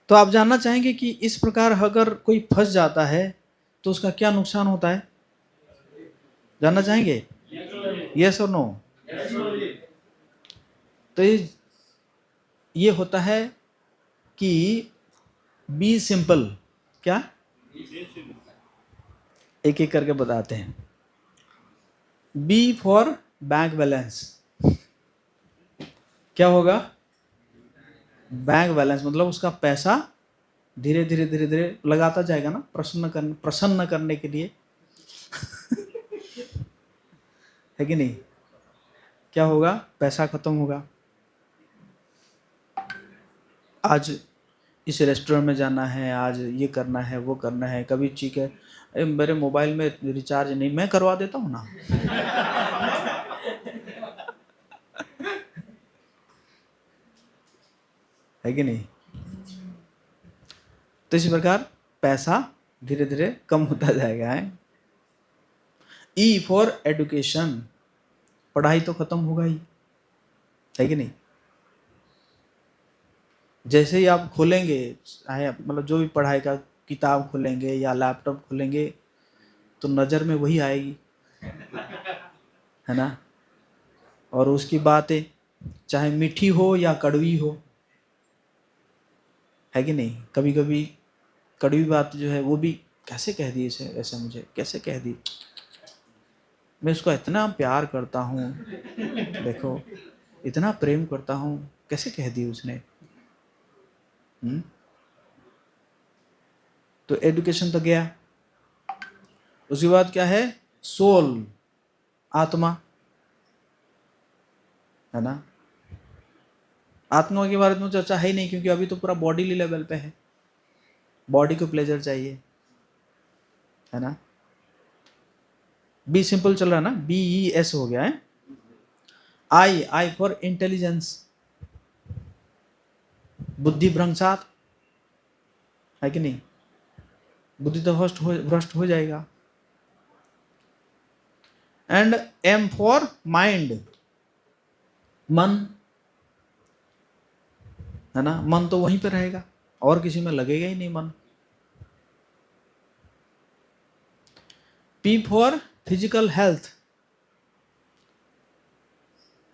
तो आप जानना चाहेंगे कि इस प्रकार अगर कोई फंस जाता है तो उसका क्या नुकसान होता है, जानना चाहेंगे? यस और नो? तो ये होता है कि बी सिंपल। क्या? एक एक करके बताते हैं। B for bank balance. क्या होगा? बैंक बैलेंस मतलब उसका पैसा धीरे धीरे धीरे धीरे लगाता जाएगा ना, प्रसन्न करने के लिए, है कि नहीं। क्या होगा? पैसा खत्म होगा। आज इस रेस्टोरेंट में जाना है, आज ये करना है, वो करना है, कभी ठीक है अरे मेरे मोबाइल में रिचार्ज नहीं, मैं करवा देता हूँ ना। है कि नहीं। तो इस प्रकार पैसा धीरे धीरे कम होता जाएगा, है। ई फॉर एडुकेशन, पढ़ाई तो खत्म होगा ही, है कि नहीं। जैसे ही आप खोलेंगे, चाहे मतलब जो भी पढ़ाई का किताब खोलेंगे या लैपटॉप खोलेंगे, तो नज़र में वही आएगी, है ना। और उसकी बातें चाहे मीठी हो या कड़वी हो, है कि नहीं। कभी कभी कड़वी बात जो है वो भी, कैसे कह दी इसे ऐसे, मुझे कैसे कह दी, मैं उसको इतना प्यार करता हूँ, देखो इतना प्रेम करता हूँ, कैसे कह दी उसने। तो एडुकेशन तो गया। उसके बाद क्या है? सोल, आत्मा, है ना। आत्मा के बारे में चर्चा है ही नहीं, क्योंकि अभी तो पूरा बॉडी लेवल पे है, बॉडी को प्लेजर चाहिए, है ना। बी सिंपल चल रहा है ना, बी ई एस हो गया है। आई, आई फॉर इंटेलिजेंस, बुद्धि भ्रंशात, है कि नहीं। बुद्धि तो भ्रष्ट हो जाएगा। एंड एम फॉर माइंड, मन, है ना। मन तो वहीं पे रहेगा, और किसी में लगेगा ही नहीं मन। पी फॉर फिजिकल हेल्थ,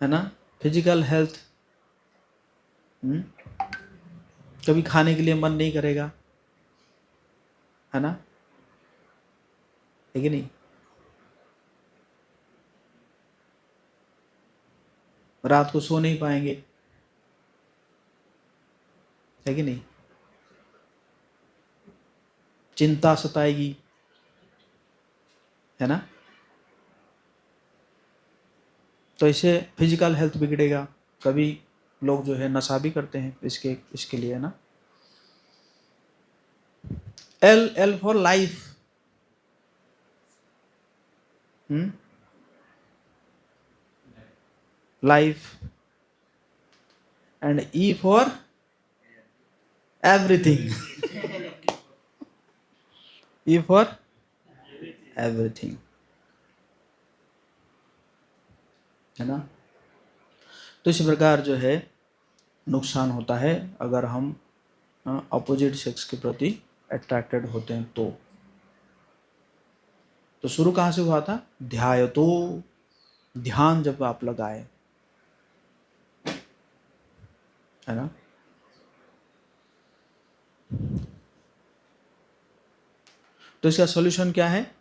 है ना। फिजिकल हेल्थ, कभी खाने के लिए मन नहीं करेगा, है ना, है कि नहीं। रात को सो नहीं पाएंगे, है कि नहीं। चिंता सताएगी, है ना। तो इससे फिजिकल हेल्थ बिगड़ेगा। कभी लोग जो है नशा भी करते हैं इसके इसके लिए, है ना। L, L for life, life. And E for everything, E for everything, है ना। तो इस प्रकार जो है नुकसान होता है अगर हम अपोजिट सेक्स के प्रति अट्रैक्टेड होते हैं तो शुरू कहाँ से हुआ था? ध्यायतो, ध्यान जब आप लगाए, है ना। तो इसका सॉल्यूशन क्या है?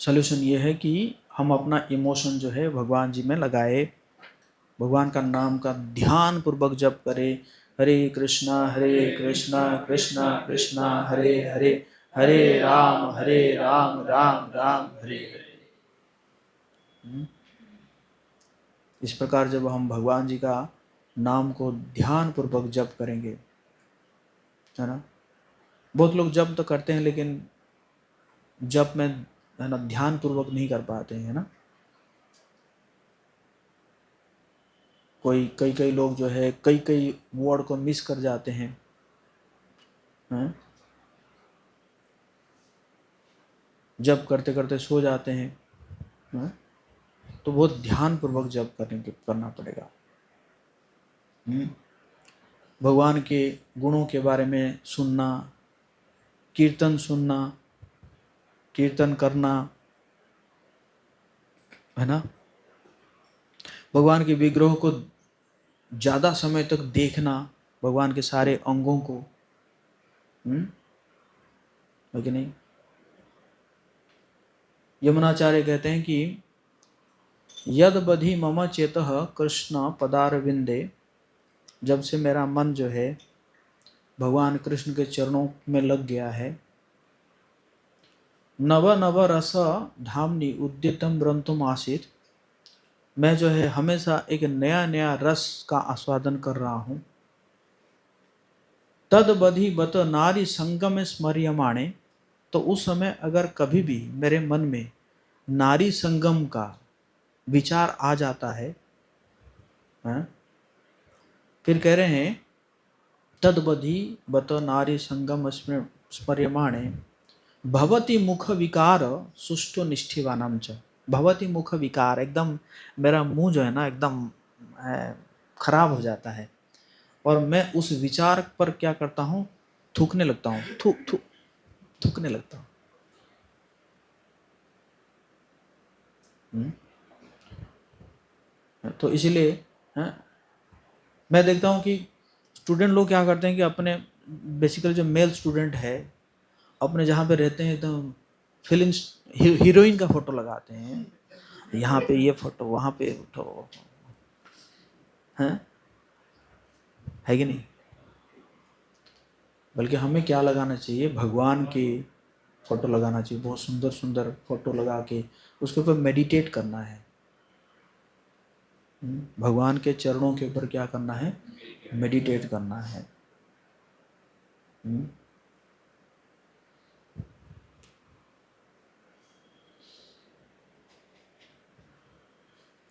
सॉल्यूशन ये है कि हम अपना इमोशन जो है भगवान जी में लगाए, भगवान का नाम का ध्यान पूर्वक जप करें। हरे कृष्णा कृष्णा कृष्णा हरे हरे, हरे राम राम राम हरे हरे। इस प्रकार जब हम भगवान जी का नाम को ध्यान पूर्वक जप करेंगे, है ना। बहुत लोग जप तो करते हैं लेकिन जप में, है ना, ध्यान पूर्वक नहीं कर पाते हैं, है ना। कई कई लोग जो है कई कई वर्ड को मिस कर जाते हैं, हैं? जप करते करते सो जाते हैं, हैं? तो बहुत ध्यान पूर्वक जप करना पड़ेगा। भगवान के गुणों के बारे में सुनना, कीर्तन सुनना, कीर्तन करना, है ना। भगवान के विग्रह को ज़्यादा समय तक देखना, भगवान के सारे अंगों को, है कि नहीं। यमुनाचार्य कहते हैं कि यद बधि मम चेतः कृष्ण पदारविंदे, जब से मेरा मन जो है भगवान कृष्ण के चरणों में लग गया है, नव नव रस धामनी उद्यतम ब्रंतुम आसीत, मैं जो है हमेशा एक नया नया रस का आस्वादन कर रहा हूँ। तद बधि बत नारी संगम स्मर्यमाणे, तो उस समय अगर कभी भी मेरे मन में नारी संगम का विचार आ जाता है, फिर कह रहे हैं तद बधि बत नारी संगम स्मर्यमाणे भवती मुख विकार सुष्टु निष्ठिवानम च। भवती मुख विकार, एकदम मेरा मुंह जो है ना एकदम खराब हो जाता है, और मैं उस विचार पर क्या करता हूँ, थूकने लगता हूँ, थूकने लगता हूँ। तो इसीलिए मैं देखता हूँ कि स्टूडेंट लोग क्या करते हैं कि अपने, बेसिकली जो मेल स्टूडेंट है, अपने जहाँ पे रहते हैं एकदम फिल्म हीरोइन का फोटो लगाते हैं, यहाँ पे ये फोटो, वहाँ पे फोटो, है कि नहीं। बल्कि हमें क्या लगाना चाहिए, भगवान की फोटो लगाना चाहिए, बहुत सुंदर सुंदर फोटो लगा के उसके ऊपर मेडिटेट करना है। भगवान के चरणों के ऊपर क्या करना है, मेडिटेट करना है।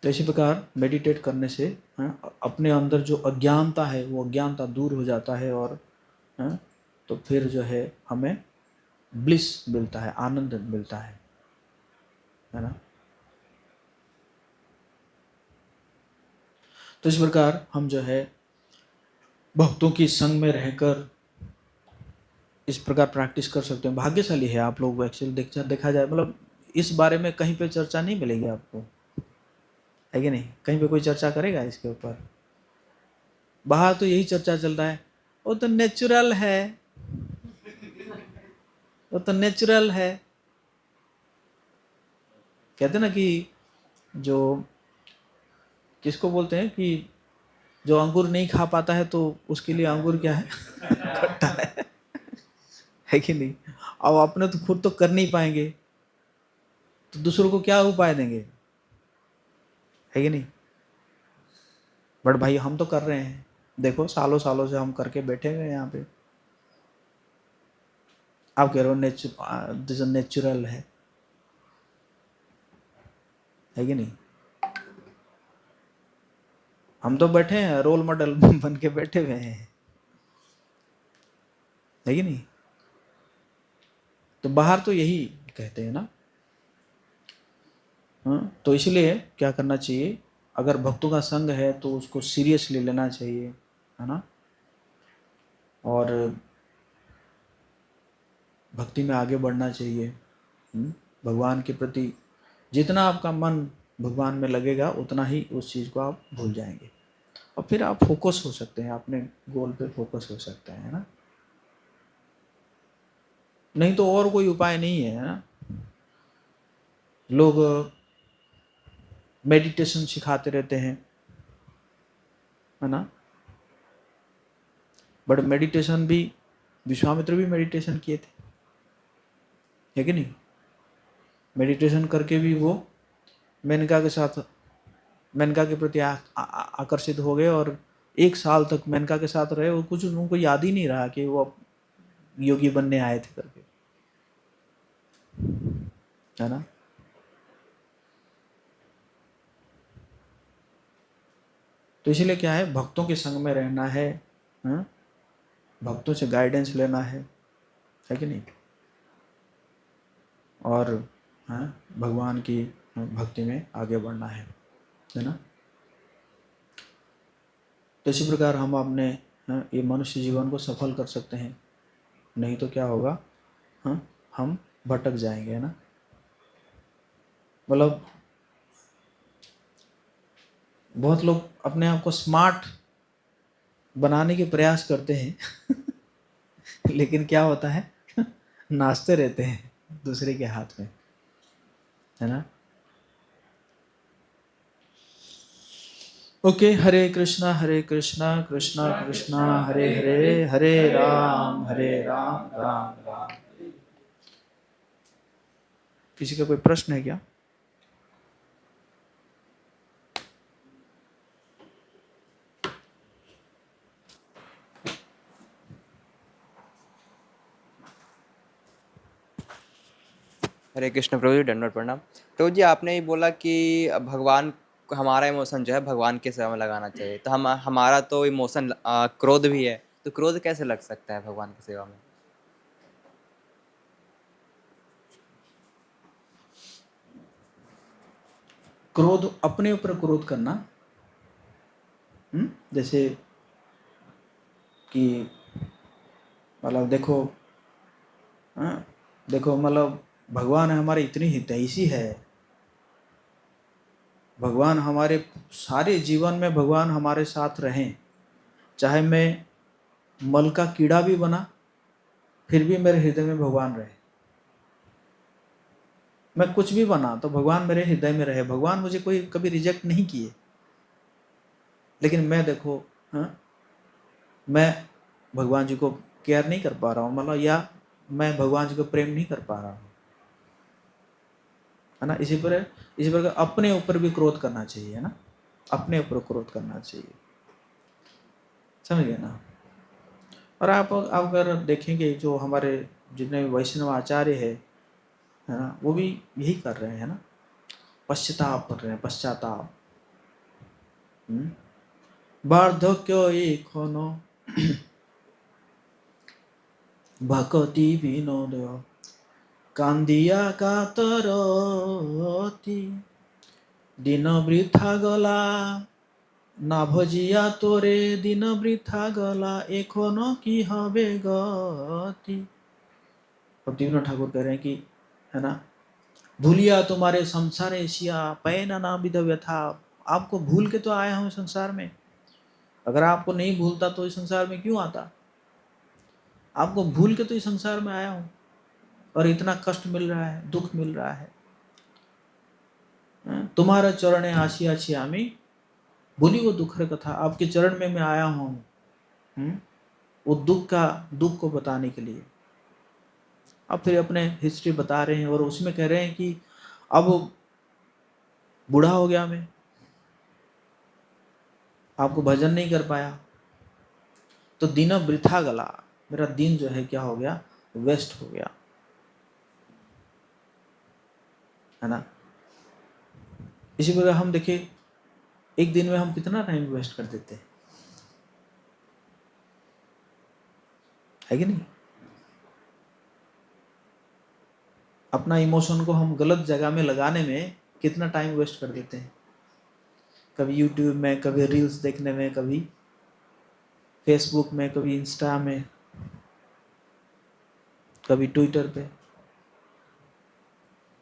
तो इसी प्रकार मेडिटेट करने से अपने अंदर जो अज्ञानता है वो अज्ञानता दूर हो जाता है, और तो फिर जो है हमें ब्लिस मिलता है, आनंद मिलता है ना। तो इस प्रकार हम जो है भक्तों की संग में रहकर इस प्रकार प्रैक्टिस कर सकते हैं। भाग्यशाली है आप लोग, एक्चुअली देखा जाए, मतलब इस बारे में कहीं पे चर्चा नहीं मिलेगी आपको, है कि नहीं। कहीं पे कोई चर्चा करेगा इसके ऊपर? बाहर तो यही चर्चा चल रहा है, वो तो नेचुरल है, वो तो नेचुरल है। कहते ना कि जो, किसको बोलते हैं कि जो अंगूर नहीं खा पाता है तो उसके लिए अंगूर क्या है, खट्टा है कि नहीं। अब अपने तो खुद तो कर नहीं पाएंगे तो दूसरों को क्या उपाय देंगे, है कि नहीं। बट भाई हम तो कर रहे हैं, देखो सालों सालों से हम करके बैठे हुए हैं यहाँ पे। आप कह रहे हो नेचुरल है कि नहीं। हम तो बैठे हैं, रोल मॉडल बन के बैठे हुए हैं, है कि नहीं। तो बाहर तो यही कहते हैं ना। तो इसलिए क्या करना चाहिए, अगर भक्तों का संग है तो उसको सीरियसली लेना चाहिए, है ना। और भक्ति में आगे बढ़ना चाहिए। भगवान के प्रति जितना आपका मन भगवान में लगेगा उतना ही उस चीज़ को आप भूल जाएंगे। और फिर आप फोकस हो सकते हैं, अपने गोल पे फोकस हो सकते हैं, है ना। नहीं तो और कोई उपाय नहीं है ना। लोग मेडिटेशन सिखाते रहते हैं, है ना। बट मेडिटेशन भी, विश्वामित्र भी मेडिटेशन किए थे, है कि नहीं। मेडिटेशन करके भी वो मेनका के साथ, मेनका के प्रति आकर्षित हो गए, और 1 साल तक मेनका के साथ रहे। वो कुछ उनको याद ही नहीं रहा कि वो योगी बनने आए थे करके, है ना। तो इसलिए क्या है, भक्तों के संग में रहना है, हाँ? भक्तों से गाइडेंस लेना है कि नहीं। और हाँ, भगवान की भक्ति में आगे बढ़ना है ना। तो इसी प्रकार हम अपने ये मनुष्य जीवन को सफल कर सकते हैं। नहीं तो क्या होगा, हाँ, हम भटक जाएंगे, है ना। मतलब बहुत लोग अपने आप को स्मार्ट बनाने के प्रयास करते हैं लेकिन क्या होता है नाचते रहते हैं दूसरे के हाथ में, है ना। ओके, हरे कृष्णा कृष्णा कृष्णा हरे हरे, हरे राम राम राम। किसी का कोई प्रश्न है क्या। हरे कृष्ण प्रभु जी, दंडवत प्रणाम। प्रभु जी, आपने ही बोला कि भगवान हमारा इमोशन जो है भगवान के सेवा में लगाना चाहिए। तो हम हमारा तो इमोशन क्रोध भी है, तो क्रोध कैसे लग सकता है भगवान की सेवा में। क्रोध, अपने ऊपर क्रोध करना, जैसे कि मतलब देखो, हाँ, देखो मतलब भगवान हमारे इतनी हितैषी है, भगवान हमारे सारे जीवन में भगवान हमारे साथ रहें, चाहे मैं मल का कीड़ा भी बना फिर भी मेरे हृदय में भगवान रहे। मैं कुछ भी बना तो भगवान मेरे हृदय में रहे। भगवान मुझे कोई कभी रिजेक्ट नहीं किए, लेकिन मैं देखो, हाँ, मैं भगवान जी को केयर नहीं कर पा रहा हूँ, मतलब या मैं भगवान जी को प्रेम नहीं कर पा रहा हूँ, है ना। इसी पर अपने ऊपर भी क्रोध करना चाहिए, है ना। अपने ऊपर क्रोध करना चाहिए, समझ गए ना। और आप अगर देखेंगे जो हमारे जितने वैष्णव आचार्य है ना, वो भी यही कर रहे हैं ना, पश्चाताप कर रहे हैं, पश्चाताप। वार्धक्य एखन भक्ति विनोद कांदिया कातरती दिन वृथा गला ना भजिया तोरे दिन वृथा गला एखनो की हबे गति। भक्ति विनोद ठाकुर कह रहे हैं कि, है ना, भूलिया तुम्हारे संसार एशिया पैना ना विध व्यथा। आपको भूल के तो आया हूं संसार में, अगर आपको नहीं भूलता तो इस संसार में क्यों आता। आपको भूल के तो इस संसार में आया हूं, और इतना कष्ट मिल रहा है, दुख मिल रहा है। तुम्हारा चरण आशी आशी आमी भूली वो दुखर कथा। आपके चरण में मैं आया हूं, वो दुख को बताने के लिए। अब फिर अपने हिस्ट्री बता रहे हैं, और उसमें कह रहे हैं कि अब बूढ़ा हो गया मैं, आपको भजन नहीं कर पाया, तो दिन वृथा गला, मेरा दिन जो है क्या हो गया, वेस्ट हो गया, है ना। इसी प्रकार हम देखिए, एक दिन में हम कितना टाइम वेस्ट कर देते हैं, है कि नहीं। अपना इमोशन को हम गलत जगह में लगाने में कितना टाइम वेस्ट कर देते हैं, कभी यूट्यूब में, कभी रील्स देखने में, कभी फेसबुक में, कभी इंस्टा में, कभी ट्विटर पे,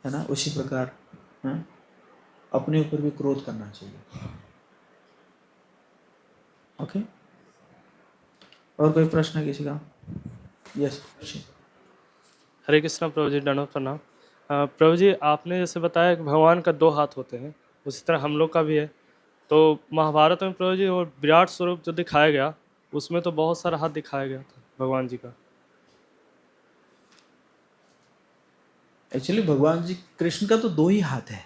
है ना। उसी प्रकार अपने ऊपर भी क्रोध करना चाहिए। ओके, और कोई प्रश्न किसी का? यस। हरे कृष्णा प्रभु जी, दंडवत प्रणाम। प्रभु जी, आपने जैसे बताया कि भगवान का 2 हाथ होते हैं, उसी तरह हम लोग का भी है। तो महाभारत में प्रभु जी वो विराट स्वरूप जो दिखाया गया, उसमें तो बहुत सारा हाथ दिखाया गया था भगवान जी का। एक्चुअली भगवान जी कृष्ण का तो 2 ही हाथ है।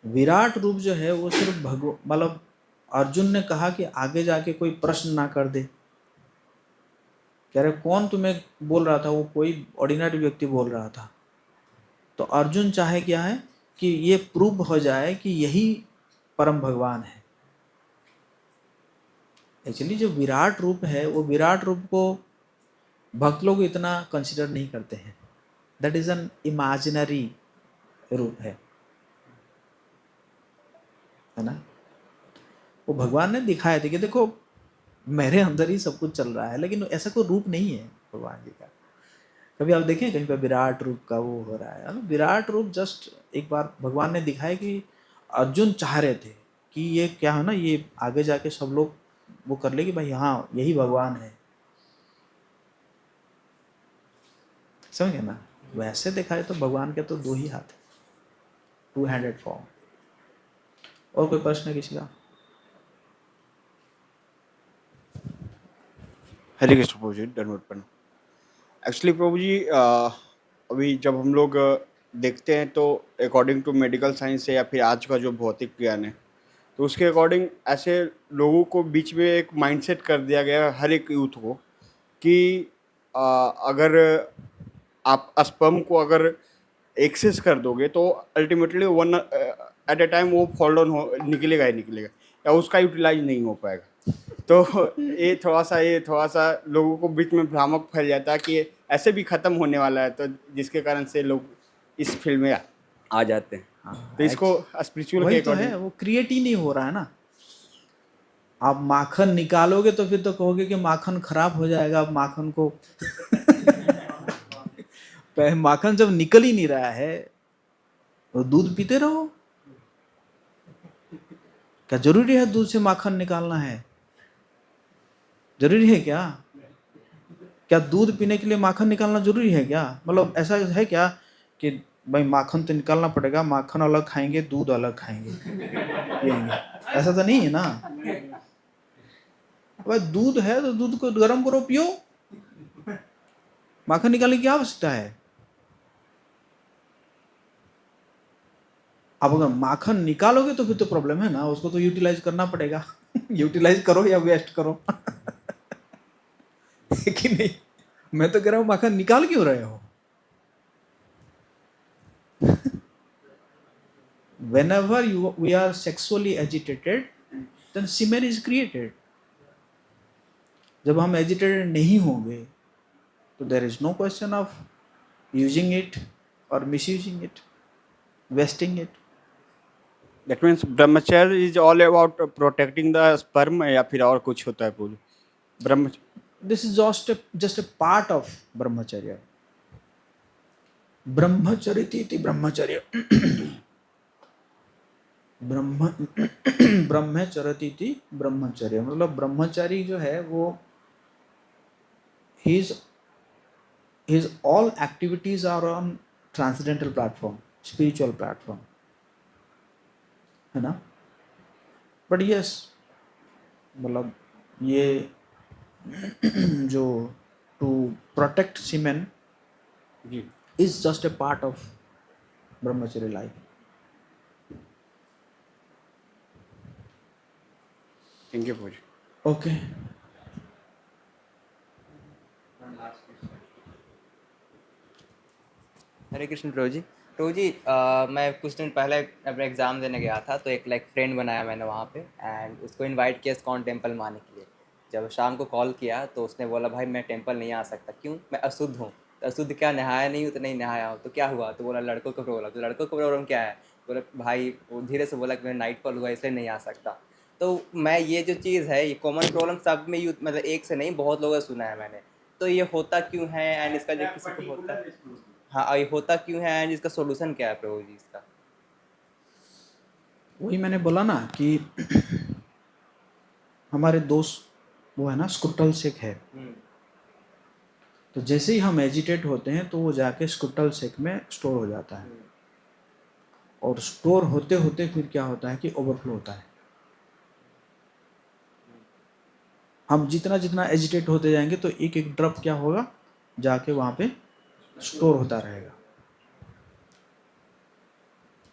विराट रूप जो है वो सिर्फ मतलब अर्जुन ने कहा कि आगे जाके कोई प्रश्न ना कर दे, कह रहे कौन तुम्हें बोल रहा था, वो कोई ऑर्डिनरी व्यक्ति बोल रहा था। तो अर्जुन चाहे क्या है कि ये प्रूव हो जाए कि यही परम भगवान है। एक्चुअली जो विराट रूप है वो विराट रूप को भक्त लोग इतना कंसिडर नहीं करते हैं। दैट इज एन इमेजिनरी रूप है ना। वो भगवान ने दिखाए थे कि देखो मेरे अंदर ही सब कुछ चल रहा है, लेकिन ऐसा कोई रूप नहीं है भगवान जी का। कभी आप देखें कहीं पर विराट रूप का वो हो रहा है ना? विराट रूप जस्ट एक बार भगवान ने दिखाया कि अर्जुन चाह रहे थे कि ये क्या है ना, ये आगे जाके सब लोग वो कर ले कि भाई हाँ यही भगवान है, समझ गए ना। वैसे देखा जाए तो भगवान के तो 2 ही हाथ है, 2-हैंडेड फॉर्म। और कोई प्रश्न है किसी का? हरे कृष्ण प्रभु जी, दंडवत प्रणाम। एक्चुअली प्रभु जी, अभी जब हम लोग देखते हैं तो अकॉर्डिंग टू मेडिकल साइंस है या फिर आज का जो भौतिक ज्ञान है, तो उसके अकॉर्डिंग ऐसे लोगों को बीच में एक माइंडसेट कर दिया गया है हर एक यूथ को कि अगर आप स्पर्म को अगर एक्सेस कर दोगे तो ultimately one at a time वो फॉल डाउन हो निकलेगा ही निकलेगा, या उसका यूटिलाइज नहीं हो पाएगा। तो ये थोड़ा सा लोगों को बीच में भ्रामक फैल जाता है कि ऐसे भी ख़त्म होने वाला है, तो जिसके कारण से लोग इस फील्ड में आ जाते हैं। तो इसको स्पिरिचुअल के वही तो अकॉर्डिंग है, वो क्रिएट ही नहीं हो रहा है ना। आप माखन निकालोगे तो फिर तो कहोगे कि माखन खराब हो जाएगा। अब माखन को माखन जब निकल ही नहीं रहा है तो दूध पीते रहो। क्या जरूरी है दूध से माखन निकालना है? जरूरी है क्या? क्या दूध पीने के लिए माखन निकालना जरूरी है क्या? मतलब ऐसा है क्या कि भाई माखन तो निकालना पड़ेगा, माखन अलग खाएंगे दूध अलग खाएंगे पिएंगे? ऐसा तो नहीं है ना। भाई दूध है तो दूध को गर्म करो पियो, माखन निकालने की क्या आवश्यकता है? अब अगर माखन निकालोगे तो फिर तो प्रॉब्लम है ना, उसको तो यूटिलाइज करना पड़ेगा। यूटिलाइज करो या वेस्ट करो। है कि नहीं? मैं तो कह रहा हूं माखन निकाल क्यों रहे हो? Whenever we are sexually agitated, then semen is created. जब हम एजिटेटेड नहीं होंगे तो there is no question of using it और misusing it, wasting it. That means brahmacharya is all about protecting the sperm, या फिर और कुछ होता है Prabhu ji? Brahmacharya this is just a part of brahmacharya. Brahmacharya ब्रह्मचर्य ब्रह्म ब्रह्मचरती ब्रह्मचर्य मतलब ब्रह्मचारी जो है वो his all activities are on transcendental platform, spiritual platform, है ना। बट यस मतलब ये जो to protect semen ji, is just a part of brahmacharya life. Thank you Prabhu ji. Okay, Hare Krishna Prabhu ji. Prabhu ji, मैं कुछ दिन पहले अपना एग्ज़ाम देने गया था, तो एक फ्रेंड बनाया मैंने वहाँ पे, एंड उसको इनवाइट किया इस्कॉन टेम्पल में आने के लिए। जब शाम को कॉल किया तो उसने बोला भाई मैं टेम्पल नहीं आ सकता। क्यों? मैं अशुद्ध हूँ। तो अशुद्ध क्या, नहाया नहीं हूँ? तो नहीं नहाया हूँ। तो क्या हुआ? तो बोला लड़कों का प्रॉब्लम। तो लड़कों का प्रॉब्लम क्या है? बोला भाई, वो धीरे से बोला कि मैं नाइट कॉल हुआ इसलिए नहीं आ सकता। तो मैं ये जो चीज़ है, ये कॉमन प्रॉब्लम सब में यूथ, मतलब एक से नहीं बहुत लोगों से सुना है मैंने। तो ये होता क्यों है, एंड इसका जो किसी को होता है, हाँ, ये होता क्यों है एंड इसका सॉल्यूशन क्या है प्रभु जी इसका? वही मैंने बोला ना कि हमारे दोस्त वो है ना स्कुटल सेक है, तो जैसे ही हम एजिटेट होते हैं तो वो जाके स्कुटल सेक में स्टोर हो जाता है, और स्टोर होते होते फिर क्या होता है कि ओवरफ्लो होता है। हम जितना जितना एजिटेट होते जाएंगे तो एक एक ड्रॉप क्या होगा, जाके वहाँ पे स्टोर होता रहेगा।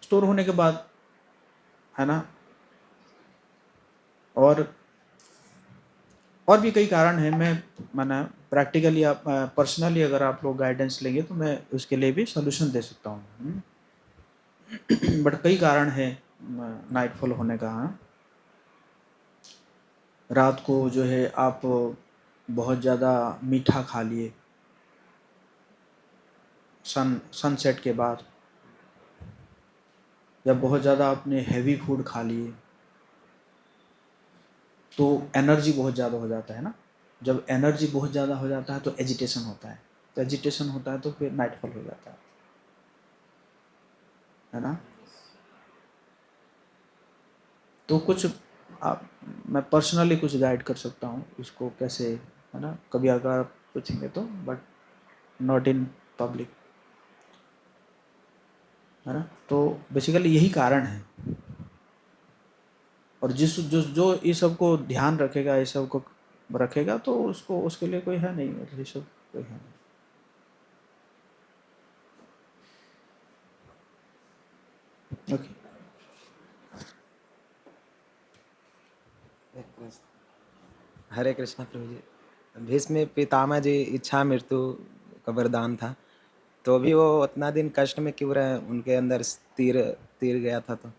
स्टोर होने के बाद है ना, और भी कई कारण हैं। मैंने प्रैक्टिकली आप पर्सनली अगर आप लोग गाइडेंस लेंगे तो मैं उसके लिए भी सोल्यूशन दे सकता हूँ। बट कई कारण हैं नाइटफॉल होने का। रात को जो है आप बहुत ज़्यादा मीठा खा लिए सनसेट के बाद, या बहुत ज़्यादा आपने हैवी फूड खा लिए, तो एनर्जी बहुत ज़्यादा हो जाता है ना। जब एनर्जी बहुत ज़्यादा हो जाता है तो एजिटेशन होता है, तो एजिटेशन होता है तो फिर नाइटफॉल हो जाता है ना। तो कुछ मैं पर्सनली कुछ गाइड कर सकता हूँ इसको कैसे, है ना, कभी अगर आप पूछेंगे तो, बट नॉट इन पब्लिक, है ना। तो बेसिकली यही कारण है, और जिस जो जो ये सब को ध्यान रखेगा, ये सब को रखेगा, तो उसको उसके लिए कोई है नहीं, ये सब कोई है नहीं। ओके। हरे कृष्णा प्रभु जी। भीष्म पितामह जी इच्छा मृत्यु का वरदान था, तो भी वो उतना दिन कष्ट में क्यों रहे? उनके अंदर तीर तीर गया था, तो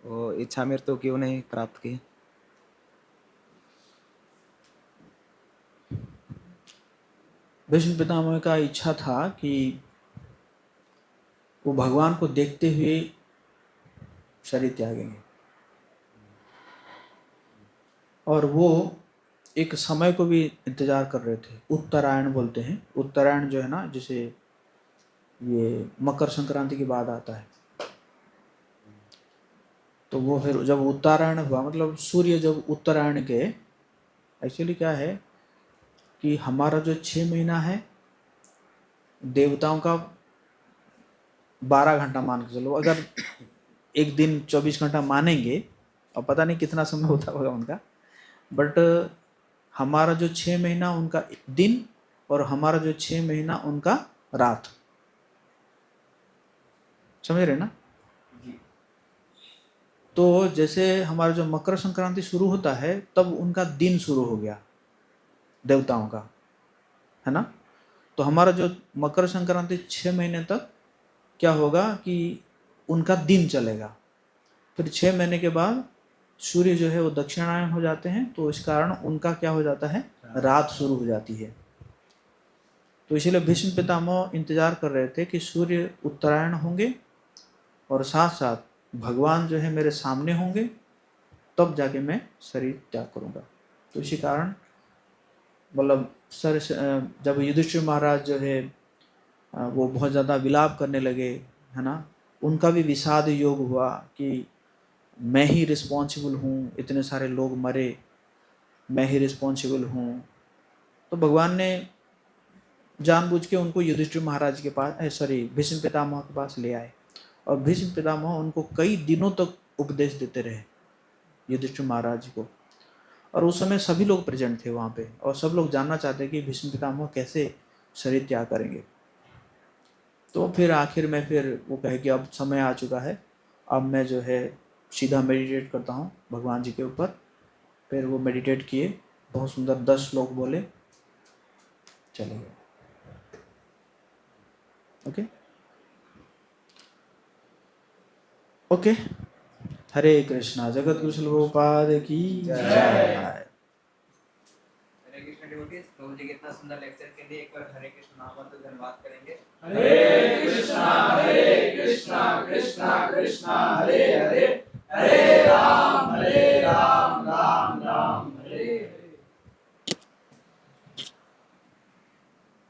वो इच्छा मृत्यु क्यों नहीं प्राप्त की? भीष्म पितामह का इच्छा था कि वो भगवान को देखते हुए शरीर त्यागेंगे, और वो एक समय को भी इंतजार कर रहे थे। उत्तरायण बोलते हैं, उत्तरायण जो है ना, जिसे ये मकर संक्रांति के बाद आता है, तो वो फिर जब उत्तरायण हुआ, मतलब सूर्य जब उत्तरायण के, एक्चुअली क्या है कि हमारा जो 6 महीना है देवताओं का 12 घंटा मान के चलो, अगर एक दिन 24 घंटा मानेंगे, और पता नहीं कितना समय होता होगा उनका, बट हमारा जो 6 महीना उनका दिन, और हमारा जो 6 महीना उनका रात, समझ रहे ना। तो जैसे हमारा जो मकर संक्रांति शुरू होता है तब उनका दिन शुरू हो गया देवताओं का, है ना। तो हमारा जो मकर संक्रांति 6 महीने तक क्या होगा कि उनका दिन चलेगा, फिर 6 महीने के बाद सूर्य जो है वो दक्षिणायन हो जाते हैं, तो इस कारण उनका क्या हो जाता है, रात शुरू हो जाती है। तो इसीलिए भीष्म पितामह इंतजार कर रहे थे कि सूर्य उत्तरायण होंगे और साथ साथ भगवान जो है मेरे सामने होंगे, तब जाके मैं शरीर त्याग करूँगा। तो इसी कारण मतलब जब युधिष्ठिर महाराज जो है वो बहुत ज़्यादा विलाप करने लगे, है ना, उनका भी विषाद योग हुआ कि मैं ही रिस्पॉन्सिबल हूँ, इतने सारे लोग मरे, मैं ही रिस्पॉन्सिबल हूँ। तो भगवान ने जानबूझ के उनको युधिष्ठिर महाराज के पास, सॉरी, भीष्म पितामह के पास ले आए, और भीष्म पितामह उनको कई दिनों तक उपदेश देते रहे युधिष्ठिर महाराज को। और उस समय सभी लोग प्रेजेंट थे वहाँ पे, और सब लोग जानना चाहते कि भीष्म पितामह कैसे शरीर त्याग करेंगे। तो फिर आखिर में फिर वो कहे कि अब समय आ चुका है, अब मैं जो है सीधा मेडिटेट करता हूँ भगवान जी के ऊपर। फिर वो मेडिटेट किए, बहुत सुंदर 10 श्लोक बोले, चले गए। Okay okay. हरे कृष्णा। जगत गुरु श्री प्रभुपाद की जय। हरे कृष्ण डिवोटीज, प्रभु जी के इतना सुंदर लेक्चर के लिए एक बार हरे कृष्ण नाम तो धन्यवाद करेंगे। हरे कृष्णा कृष्णा कृष्णा हरे हरे,